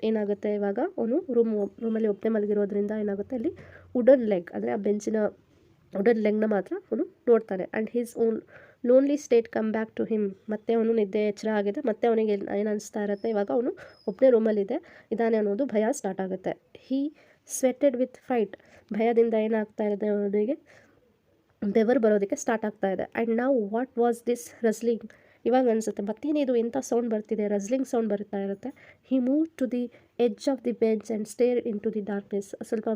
ಏನಾಗುತ್ತೆ ಇವಾಗ ಅವನು ರೂಮಲ್ಲಿ ಒಬ್ಬನೇ ಮಲಗಿರೋದ್ರಿಂದ ಏನಾಗುತ್ತೆ ಅಲ್ಲಿ ವುಡನ್ ಲೆಗ್, ಅಂದರೆ ಆ ಬೆಂಚಿನ ವುಡನ್ ಲೆಗ್ನ ಮಾತ್ರ ಅವನು ನೋಡ್ತಾನೆ. And his own lonely state come back to him. ಮತ್ತೆ ಅವನು ನಿದ್ದೆ ಎಚ್ಚರ ಆಗಿದೆ, ಮತ್ತೆ ಅವನಿಗೆ ಏನು ಅನಿಸ್ತಾ ಇರುತ್ತೆ, ಇವಾಗ ಅವನು ಒಬ್ಬನೇ ರೂಮಲ್ಲಿದೆ ಇದ್ದಾನೆ ಅನ್ನೋದು ಭಯ ಸ್ಟಾರ್ಟ್ ಆಗುತ್ತೆ. ಹೀ ಸ್ವೆಟೆಡ್ ವಿತ್ ಫ್ರೈಟ್. ಭಯದಿಂದ ಏನಾಗ್ತಾ ಇದೆ ಅವನಿಗೆ, ಬೆವರು ಬರೋದಕ್ಕೆ ಸ್ಟಾರ್ಟ್ ಆಗ್ತಾ ಇದೆ. ಆ್ಯಂಡ್ ನಾವು ವಾಟ್ ವಾಸ್ ದಿಸ್ ರಸ್ಲಿಂಗ್. ಇವಾಗ ಅನಿಸುತ್ತೆ ಮತ್ತೇನಿದು, ಎಂಥ ಸೌಂಡ್ ಬರ್ತಿದೆ, ರಸ್ಲಿಂಗ್ ಸೌಂಡ್ ಬರ್ತಾ ಇರುತ್ತೆ. He move to the edge of the bench and stare into the darkness. ಸ್ವಲ್ಪ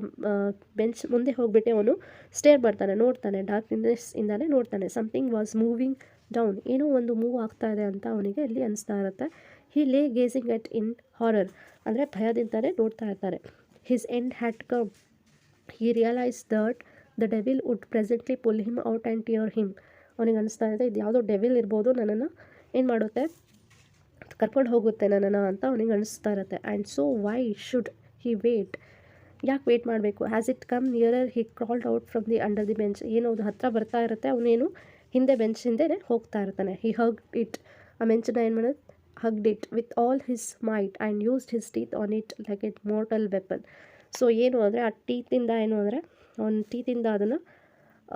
ಬೆಂಚ್ ಮುಂದೆ ಹೋಗ್ಬಿಟ್ಟು ಅವನು ಸ್ಟೇರ್ ನೋಡ್ತಾನೆ, ಡಾರ್ಕ್ನೆಸ್ ಇಂದಾನೆ ನೋಡ್ತಾನೆ. Something was moving down. ಏನೋ ಒಂದು ಮೂವ್ ಆಗ್ತಾ ಇದೆ ಅಂತ ಅವನಿಗೆ ಇಲ್ಲಿ ಅನಿಸ್ತಾ ಇರುತ್ತೆ. ಹಿ ಲೇ ಗೇಸಿಂಗ್ ಎಟ್ ಇನ್ ಹಾರರ್. ಅಂದರೆ ಭಯದಿಂದಲೇ ನೋಡ್ತಾ ಇರ್ತಾರೆ. His end had come. He realise that the devil would presently pull him out and tear him. ಅವನಿಗೆ ಅನಿಸ್ತಾ ಇದೆ, ಇದು ಯಾವುದೋ ಡೆವಿಲ್ ಇರ್ಬೋದು, ನನ್ನನ್ನು ಏನು ಮಾಡುತ್ತೆ, ಕರ್ಕೊಂಡು ಹೋಗುತ್ತೆ ನನ್ನನ್ನು ಅಂತ ಅವನಿಗೆ ಅನಿಸ್ತಾ ಇರುತ್ತೆ. And so why should he wait. ಯಾಕೆ ವೇಟ್ ಮಾಡಬೇಕು. Has it come nearer he crawled out from the under the bench. ಏನೋ ಅದು ಹತ್ತಿರ ಬರ್ತಾ ಇರುತ್ತೆ, ಅವನೇನು ಹಿಂದೆ ಬೆಂಚ್ ಹಿಂದೆ ಹೋಗ್ತಾ ಇರ್ತಾನೆ. He hugged it. ಆ ಬೆಂಚನ್ನ ಏನು ಮಾಡೋದು, hugged it with all his might and used his teeth on it like a mortal weapon. So ಏನು ಅಂದರೆ ಆ ಟೀತಿಂದ ಏನು ಅಂದರೆ ಅವನ ಟೀತಿಂದ ಅದನ್ನು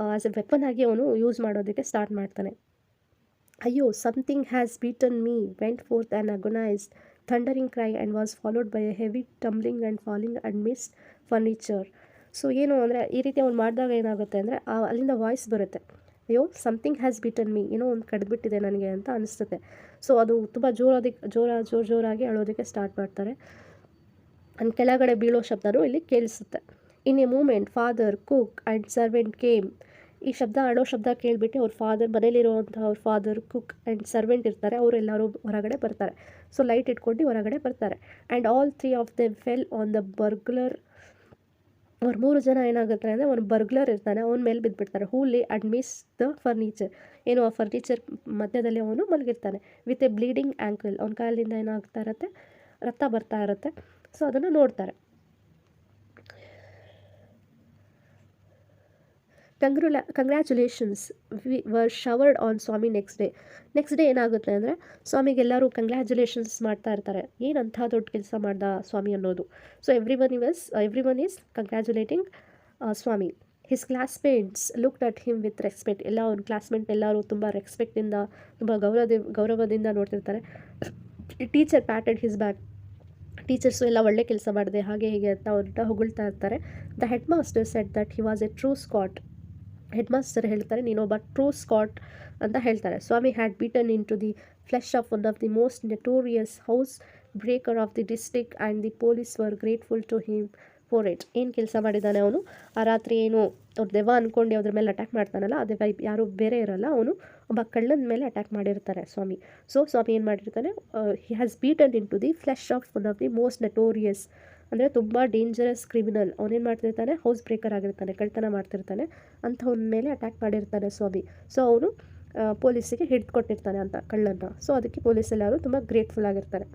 ಆ್ಯಸ್ ಎ ವೆಪನ್ ಆಗಿ ಅವನು ಯೂಸ್ ಮಾಡೋದಕ್ಕೆ ಸ್ಟಾರ್ಟ್ ಮಾಡ್ತಾನೆ. ಅಯ್ಯೋ, something has beaten me went forth an agonised thundering cry and was followed by a heavy tumbling and falling and miss furniture. So ಏನು ಅಂದರೆ ಈ ರೀತಿ ಅವ್ನು ಮಾಡಿದಾಗ ಏನಾಗುತ್ತೆ ಅಂದರೆ ಅಲ್ಲಿಂದ ವಾಯ್ಸ್ ಬರುತ್ತೆ, ಅಯ್ಯೋ ಸಮಥಿಂಗ್ ಹ್ಯಾಸ್ ಬೀಟನ್ ಮೀ, ಏನೋ ಒಂದು ಕಡಿದ್ಬಿಟ್ಟಿದೆ ನನಗೆ ಅಂತ ಅನಿಸುತ್ತೆ. ಸೊ ಅದು ತುಂಬ ಜೋರಾಗಿ ಅಳೋದಕ್ಕೆ ಸ್ಟಾರ್ಟ್ ಮಾಡ್ತಾರೆ. ಕೆಳಗಡೆ ಬೀಳೋ ಶಬ್ದನೂ ಇಲ್ಲಿ ಕೇಳಿಸುತ್ತೆ. In a moment father, cook and servant came. ಈ ಶಬ್ದ ಅಳೋ ಶಬ್ದ ಕೇಳಿಬಿಟ್ಟು ಅವ್ರ ಫಾದರ್, ಮನೇಲಿರುವಂಥ ಅವ್ರ ಫಾದರ್, ಕುಕ್ ಆ್ಯಂಡ್ ಸರ್ವೆಂಟ್ ಇರ್ತಾರೆ, ಅವರೆಲ್ಲರೂ ಹೊರಗಡೆ ಬರ್ತಾರೆ. ಸೊ ಲೈಟ್ ಇಟ್ಕೊಂಡು ಹೊರಗಡೆ ಬರ್ತಾರೆ. And all 3 of them fell on the burglar. ಅವ್ರು 3 ಜನ ಏನಾಗುತ್ತೆ ಅಂದರೆ, ಒಂದು ಬರ್ಗ್ಲರ್ ಇರ್ತಾನೆ, ಅವನ ಮೇಲೆ ಬಿದ್ದುಬಿಡ್ತಾರೆ. ಹೂ ಲೇ ಅಡ್ಮಿಸ್ ದ ಫರ್ನಿಚರ್. ಏನು ಆ ಫರ್ನಿಚರ್ ಮಧ್ಯದಲ್ಲಿ ಅವನು ಮಲಗಿರ್ತಾನೆ. With a bleeding ankle. ಅವನ ಕಾಲಿಂದ ಏನಾಗ್ತಾ ಇರುತ್ತೆ, ರಕ್ತ ಬರ್ತಾ ಇರುತ್ತೆ. ಸೊ ಅದನ್ನು ನೋಡ್ತಾರೆ. Congratulations were showered on Swami next day ಏನಾಗುತ್ತೆ ಅಂದರೆ, ಸ್ವಾಮಿಗೆಲ್ಲರೂ ಕಂಗ್ರ್ಯಾಚುಲೇಷನ್ಸ್ ಮಾಡ್ತಾ ಇರ್ತಾರೆ. ಏನಂಥ ದೊಡ್ಡ ಕೆಲಸ ಮಾಡ್ದ ಸ್ವಾಮಿ ಅನ್ನೋದು. So everyone is congratulating Swami. His classmates looked at him with respect. ಎಲ್ಲ ಅವ್ನ ಕ್ಲಾಸ್ಮೇಟ್ ಎಲ್ಲರೂ ತುಂಬ ರೆಸ್ಪೆಕ್ಟಿಂದ, ತುಂಬ ಗೌರವದಿಂದ ನೋಡ್ತಿರ್ತಾರೆ. Teacher patted his back. Teachers ಎಲ್ಲ ಒಳ್ಳೆ ಕೆಲಸ ಮಾಡಿದೆ ಹಾಗೆ ಹೀಗೆ ಅಂತ ಅವ್ರನ್ನ ಹೊಗಳ್ತಾ ಇರ್ತಾರೆ. The headmaster said that he was a true scout. Headmaster ಹೇಳ್ತಾರೆ, ನೀನೊಬ್ಬ ಟ್ರೂ ಸ್ಕಾಟ್ ಅಂತ ಹೇಳ್ತಾರೆ. Swami had beaten into the flesh of one of the most notorious housebreaker of the district and the police were grateful to him for it. ಏನು ಕೆಲಸ ಮಾಡಿದ್ದಾನೆ ಅವನು, ಆ ರಾತ್ರಿ ಏನು ಅವ್ರು ದೆವ್ವ ಅಂದ್ಕೊಂಡು ಅದ್ರ ಮೇಲೆ ಅಟ್ಯಾಕ್ ಮಾಡ್ತಾನಲ್ಲ, ಆ ದೆವ್ವ ಯಾರೂ ಬೇರೆ ಇರೋಲ್ಲ, ಅವನು ಒಬ್ಬ ಕಳ್ಳನ ಮೇಲೆ ಅಟ್ಯಾಕ್ ಮಾಡಿರ್ತಾರೆ ಸ್ವಾಮಿ. ಸೊ ಸ್ವಾಮಿ ಏನು ಮಾಡಿರ್ತಾನೆ, he has beaten into the flesh of one of the most notorious, ಅಂದರೆ ತುಂಬ ಡೇಂಜರಸ್ ಕ್ರಿಮಿನಲ್. ಅವನೇನು ಮಾಡ್ತಿರ್ತಾನೆ, ಹೌಸ್ ಬ್ರೇಕರ್ ಆಗಿರ್ತಾನೆ, ಕಳ್ತನ ಮಾಡ್ತಿರ್ತಾನೆ, ಅಂಥವನ ಮೇಲೆ ಅಟ್ಯಾಕ್ ಮಾಡಿರ್ತಾನೆ ಸ್ವಾಮಿ. ಸೊ ಅವನು ಪೊಲೀಸಿಗೆ ಹಿಡಿದುಕೊಟ್ಟಿರ್ತಾನೆ ಅಂತ ಕಳ್ಳನ್ನ. ಸೊ ಅದಕ್ಕೆ ಪೊಲೀಸ್ ಎಲ್ಲರೂ ತುಂಬ ಗ್ರೇಟ್ಫುಲ್ ಆಗಿರ್ತಾರೆ.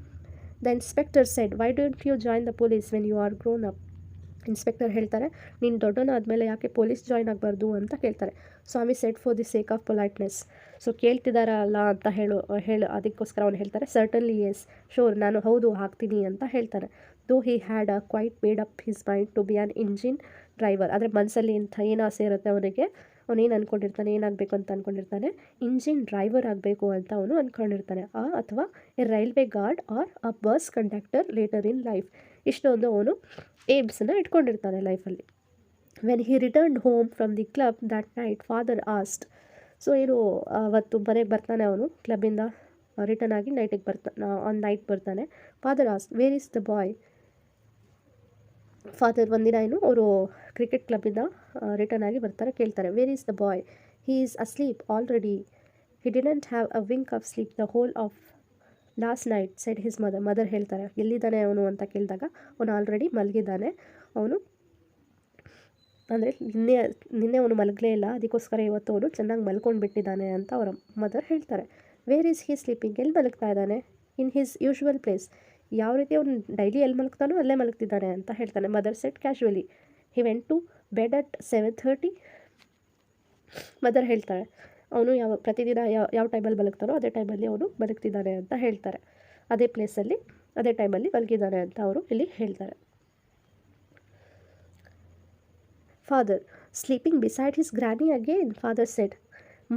The inspector said, why don't you join the police when you are grown up. Inspector ಹೇಳ್ತಾರೆ, ನೀನು ದೊಡ್ಡವನಾದಮೇಲೆ ಯಾಕೆ ಪೊಲೀಸ್ ಜಾಯ್ನ್ ಆಗಬಾರ್ದು ಅಂತ ಕೇಳ್ತಾರೆ. Swami said for the sake of politeness. So ಕೇಳ್ತಿದ್ದಾರಲ್ಲ ಅಂತ ಹೇಳು ಅದಕ್ಕೋಸ್ಕರ ಅವ್ನು ಹೇಳ್ತಾರೆ, ಸರ್ಟನ್ಲಿ ಎಸ್ ಶೋರ್, ನಾನು ಹೌದು ಹಾಕ್ತೀನಿ ಅಂತ ಹೇಳ್ತಾರೆ. Though he had quite made up his mind to be an engine driver. ಆದರೆ ಮನಸ್ಸಲ್ಲಿ ಇಂಥ ಏನು ಆಸೆ ಇರುತ್ತೆ ಅವನಿಗೆ, ಅವನೇನು ಅಂದ್ಕೊಂಡಿರ್ತಾನೆ, ಏನಾಗಬೇಕು ಅಂತ ಅಂದ್ಕೊಂಡಿರ್ತಾನೆ, ಇಂಜಿನ್ ಡ್ರೈವರ್ ಆಗಬೇಕು ಅಂತ ಅವನು ಅಂದ್ಕೊಂಡಿರ್ತಾನೆ, ಅಥವಾ a railway guard or a bus conductor later in life. ಇಷ್ಟೊಂದು ಅವನು ಏಮ್ಸನ್ನು ಇಟ್ಕೊಂಡಿರ್ತಾನೆ ಲೈಫಲ್ಲಿ. When he returned home from the club that night father asked. So ಏನು ಅವತ್ತು ಮನೆಗೆ ಬರ್ತಾನೆ ಅವನು, ಕ್ಲಬ್ಬಿಂದ ರಿಟರ್ನ್ ಆಗಿ ನೈಟಿಗೆ ನೈಟ್ ಬರ್ತಾನೆ. Father asked, where is the boy. Father ಒಂದಿನ ಏನು ಅವರು ಕ್ರಿಕೆಟ್ ಕ್ಲಬ್ಬಿಂದ ರಿಟರ್ನ್ ಆಗಿ ಬರ್ತಾರೆ, ಕೇಳ್ತಾರೆ, where is the boy. He is asleep already. He didn't have a Wynk of sleep the whole of last night shed his mother ಹೇಳ್ತಾರೆ, ಎಲ್ಲಿದ್ದಾನೆ ಅವನು ಅಂತ ಕೇಳಿದಾಗ, ಅವನು ಆಲ್ರೆಡಿ ಮಲಗಿದ್ದಾನೆ, ಅವನು ಅಂದರೆ ನಿನ್ನೆ ಅವನು ಮಲಗಲೇ ಇಲ್ಲ, ಅದಕ್ಕೋಸ್ಕರ ಇವತ್ತು ಅವನು ಚೆನ್ನಾಗಿ ಮಲ್ಕೊಂಡು ಬಿಟ್ಟಿದ್ದಾನೆ ಅಂತ ಅವರ ಮದರ್ ಹೇಳ್ತಾರೆ. ವೇರ್ ಈಸ್ ಹಿ ಸ್ಲೀಪಿಂಗ್, ಎಲ್ಲಿ ಮಲಗ್ತಾ ಇದ್ದಾನೆ. In his usual place. ಯಾವ ರೀತಿ ಅವನು ಡೈಲಿ ಎಲ್ಲಿ ಮಲಗ್ತಾನೋ ಅಲ್ಲೇ ಮಲಗ್ತಿದ್ದಾನೆ ಅಂತ ಹೇಳ್ತಾನೆ. Mother said casually, he went to bed at 7:30. Mother ಹೇಳ್ತಾರೆ, ಅವನು ಪ್ರತಿದಿನ ಯಾವ ಟೈಮಲ್ಲಿ ಮಲಗ್ತಾನೋ ಅದೇ ಟೈಮಲ್ಲಿ ಅವನು ಮಲಗ್ತಿದ್ದಾನೆ ಅಂತ ಹೇಳ್ತಾರೆ. ಅದೇ ಪ್ಲೇಸಲ್ಲಿ ಅದೇ ಟೈಮಲ್ಲಿ ಮಲಗಿದ್ದಾನೆ ಅಂತ ಅವರು ಇಲ್ಲಿ ಹೇಳ್ತಾರೆ. Father, sleeping beside his ಗ್ರಾನಿ again. Father shed,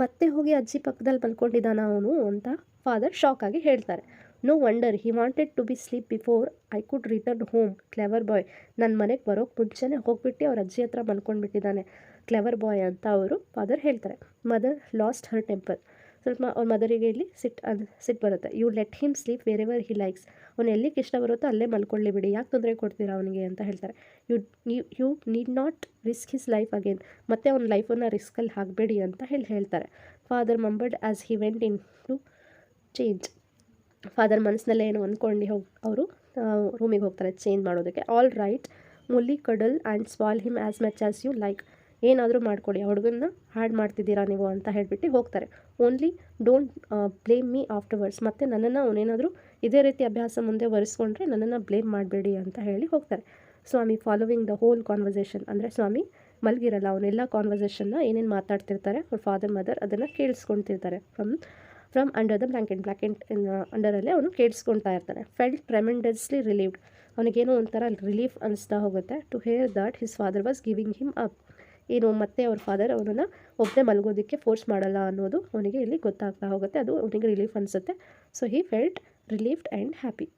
ಮತ್ತೆ ಹೋಗಿ ಅಜ್ಜಿ ಪಕ್ಕದಲ್ಲಿ ಮಲ್ಕೊಂಡಿದ್ದಾನ ಅವನು ಅಂತ ಫಾದರ್ ಶಾಕ್ ಆಗಿ ಹೇಳ್ತಾರೆ. No wonder he wanted to be sleep before I could return home. Clever boy, ನನ್ನ ಮನೆಗೆ ಬರೋಕ್ಕೆ ಮುಂಚೆನೇ ಹೋಗ್ಬಿಟ್ಟು ಅವ್ರ ಅಜ್ಜಿ ಹತ್ರ ಮಲ್ಕೊಂಡ್ಬಿಟ್ಟಿದ್ದಾನೆ, ಕ್ಲೆವರ್ ಬಾಯ್ ಅಂತ ಅವರು ಫಾದರ್ ಹೇಳ್ತಾರೆ. Mother lost her temper. ಸ್ವಲ್ಪ ಅವ್ರ ಮದರಿಗೆ ಇಲ್ಲಿ ಸಿಟ್ಟು ಬರುತ್ತೆ. You let him sleep wherever he likes. ಅವ್ನು ಎಲ್ಲಿಗೆ ಇಷ್ಟ ಬರುತ್ತೋ ಅಲ್ಲೇ ಮಲ್ಕೊಳ್ಳಿ ಬಿಡಿ, ಯಾಕೆ ತೊಂದರೆ ಕೊಡ್ತೀರಾ ಅವನಿಗೆ ಅಂತ ಹೇಳ್ತಾರೆ. You need not risk his life again. ಮತ್ತೆ ಅವ್ನ ಲೈಫನ್ನು ರಿಸ್ಕಲ್ಲಿ ಹಾಕಬೇಡಿ ಅಂತ ಹೇಳ್ತಾರೆ. Father mumbled as he went in to change. ಫಾದರ್ ಮನಸ್ಸಿನಲ್ಲೇ ಏನು ಅಂದ್ಕೊಂಡು ಅವರು ರೂಮಿಗೆ ಹೋಗ್ತಾರೆ ಚೇಂಜ್ ಮಾಡೋದಕ್ಕೆ. All right, mollycoddle and spoil him as much as you like. ಏನಾದರೂ ಮಾಡಿಕೊಡಿ, ಆ ಹುಡುಗನ್ನ ಹಾಡು ಮಾಡ್ತಿದ್ದೀರಾ ನೀವು ಅಂತ ಹೇಳಿಬಿಟ್ಟು ಹೋಗ್ತಾರೆ. Only don't blame me afterwards. ಮತ್ತು ನನ್ನನ್ನು ಅವನೇನಾದರೂ ಇದೇ ರೀತಿ ಅಭ್ಯಾಸ ಮುಂದೆ ವರಿಸ್ಕೊಂಡ್ರೆ ನನ್ನನ್ನು ಬ್ಲೇಮ್ ಮಾಡಬೇಡಿ ಅಂತ ಹೇಳಿ ಹೋಗ್ತಾರೆ. ಸ್ವಾಮಿ ಫಾಲೋವಿಂಗ್ ದ ಹೋಲ್ ಕಾನ್ವರ್ಸೇಷನ್. ಅಂದರೆ ಸ್ವಾಮಿ ಮಲಗಿರಲ್ಲ, ಅವನೆಲ್ಲ ಕಾನ್ವರ್ಸೇಷನ್ನ ಏನೇನು ಮಾತಾಡ್ತಿರ್ತಾರೆ ಅವ್ರ ಫಾದರ್ ಮದರ್ ಅದನ್ನು ಕೇಳಿಸ್ಕೊಳ್ತಿರ್ತಾರೆ ಫ್ರಮ್ ಅಂಡರ್ ದ ಬ್ಲ್ಯಾಂಕೆಟ್ ಅಂಡರಲ್ಲೇ ಅವನು ಕೇಳಿಸ್ಕೊಳ್ತಾ ಇರ್ತಾನೆ. Felt tremendously relieved. ಅವನಿಗೇನೋ ಒಂಥರ ರಿಲೀಫ್ ಅನಿಸ್ತಾ ಹೋಗುತ್ತೆ. To hear that his father was giving him up. ಏನು ಮತ್ತೆ ಅವ್ರ ಫಾದರ್ ಅವನನ್ನು ಒಬ್ಬನೇ ಮಲಗೋದಕ್ಕೆ ಫೋರ್ಸ್ ಮಾಡಲ್ಲ ಅನ್ನೋದು ಅವನಿಗೆ ಇಲ್ಲಿ ಗೊತ್ತಾಗ್ತಾ ಹೋಗುತ್ತೆ. ಅದು ಅವನಿಗೆ ರಿಲೀಫ್ ಅನಿಸುತ್ತೆ. So he felt relieved and happy.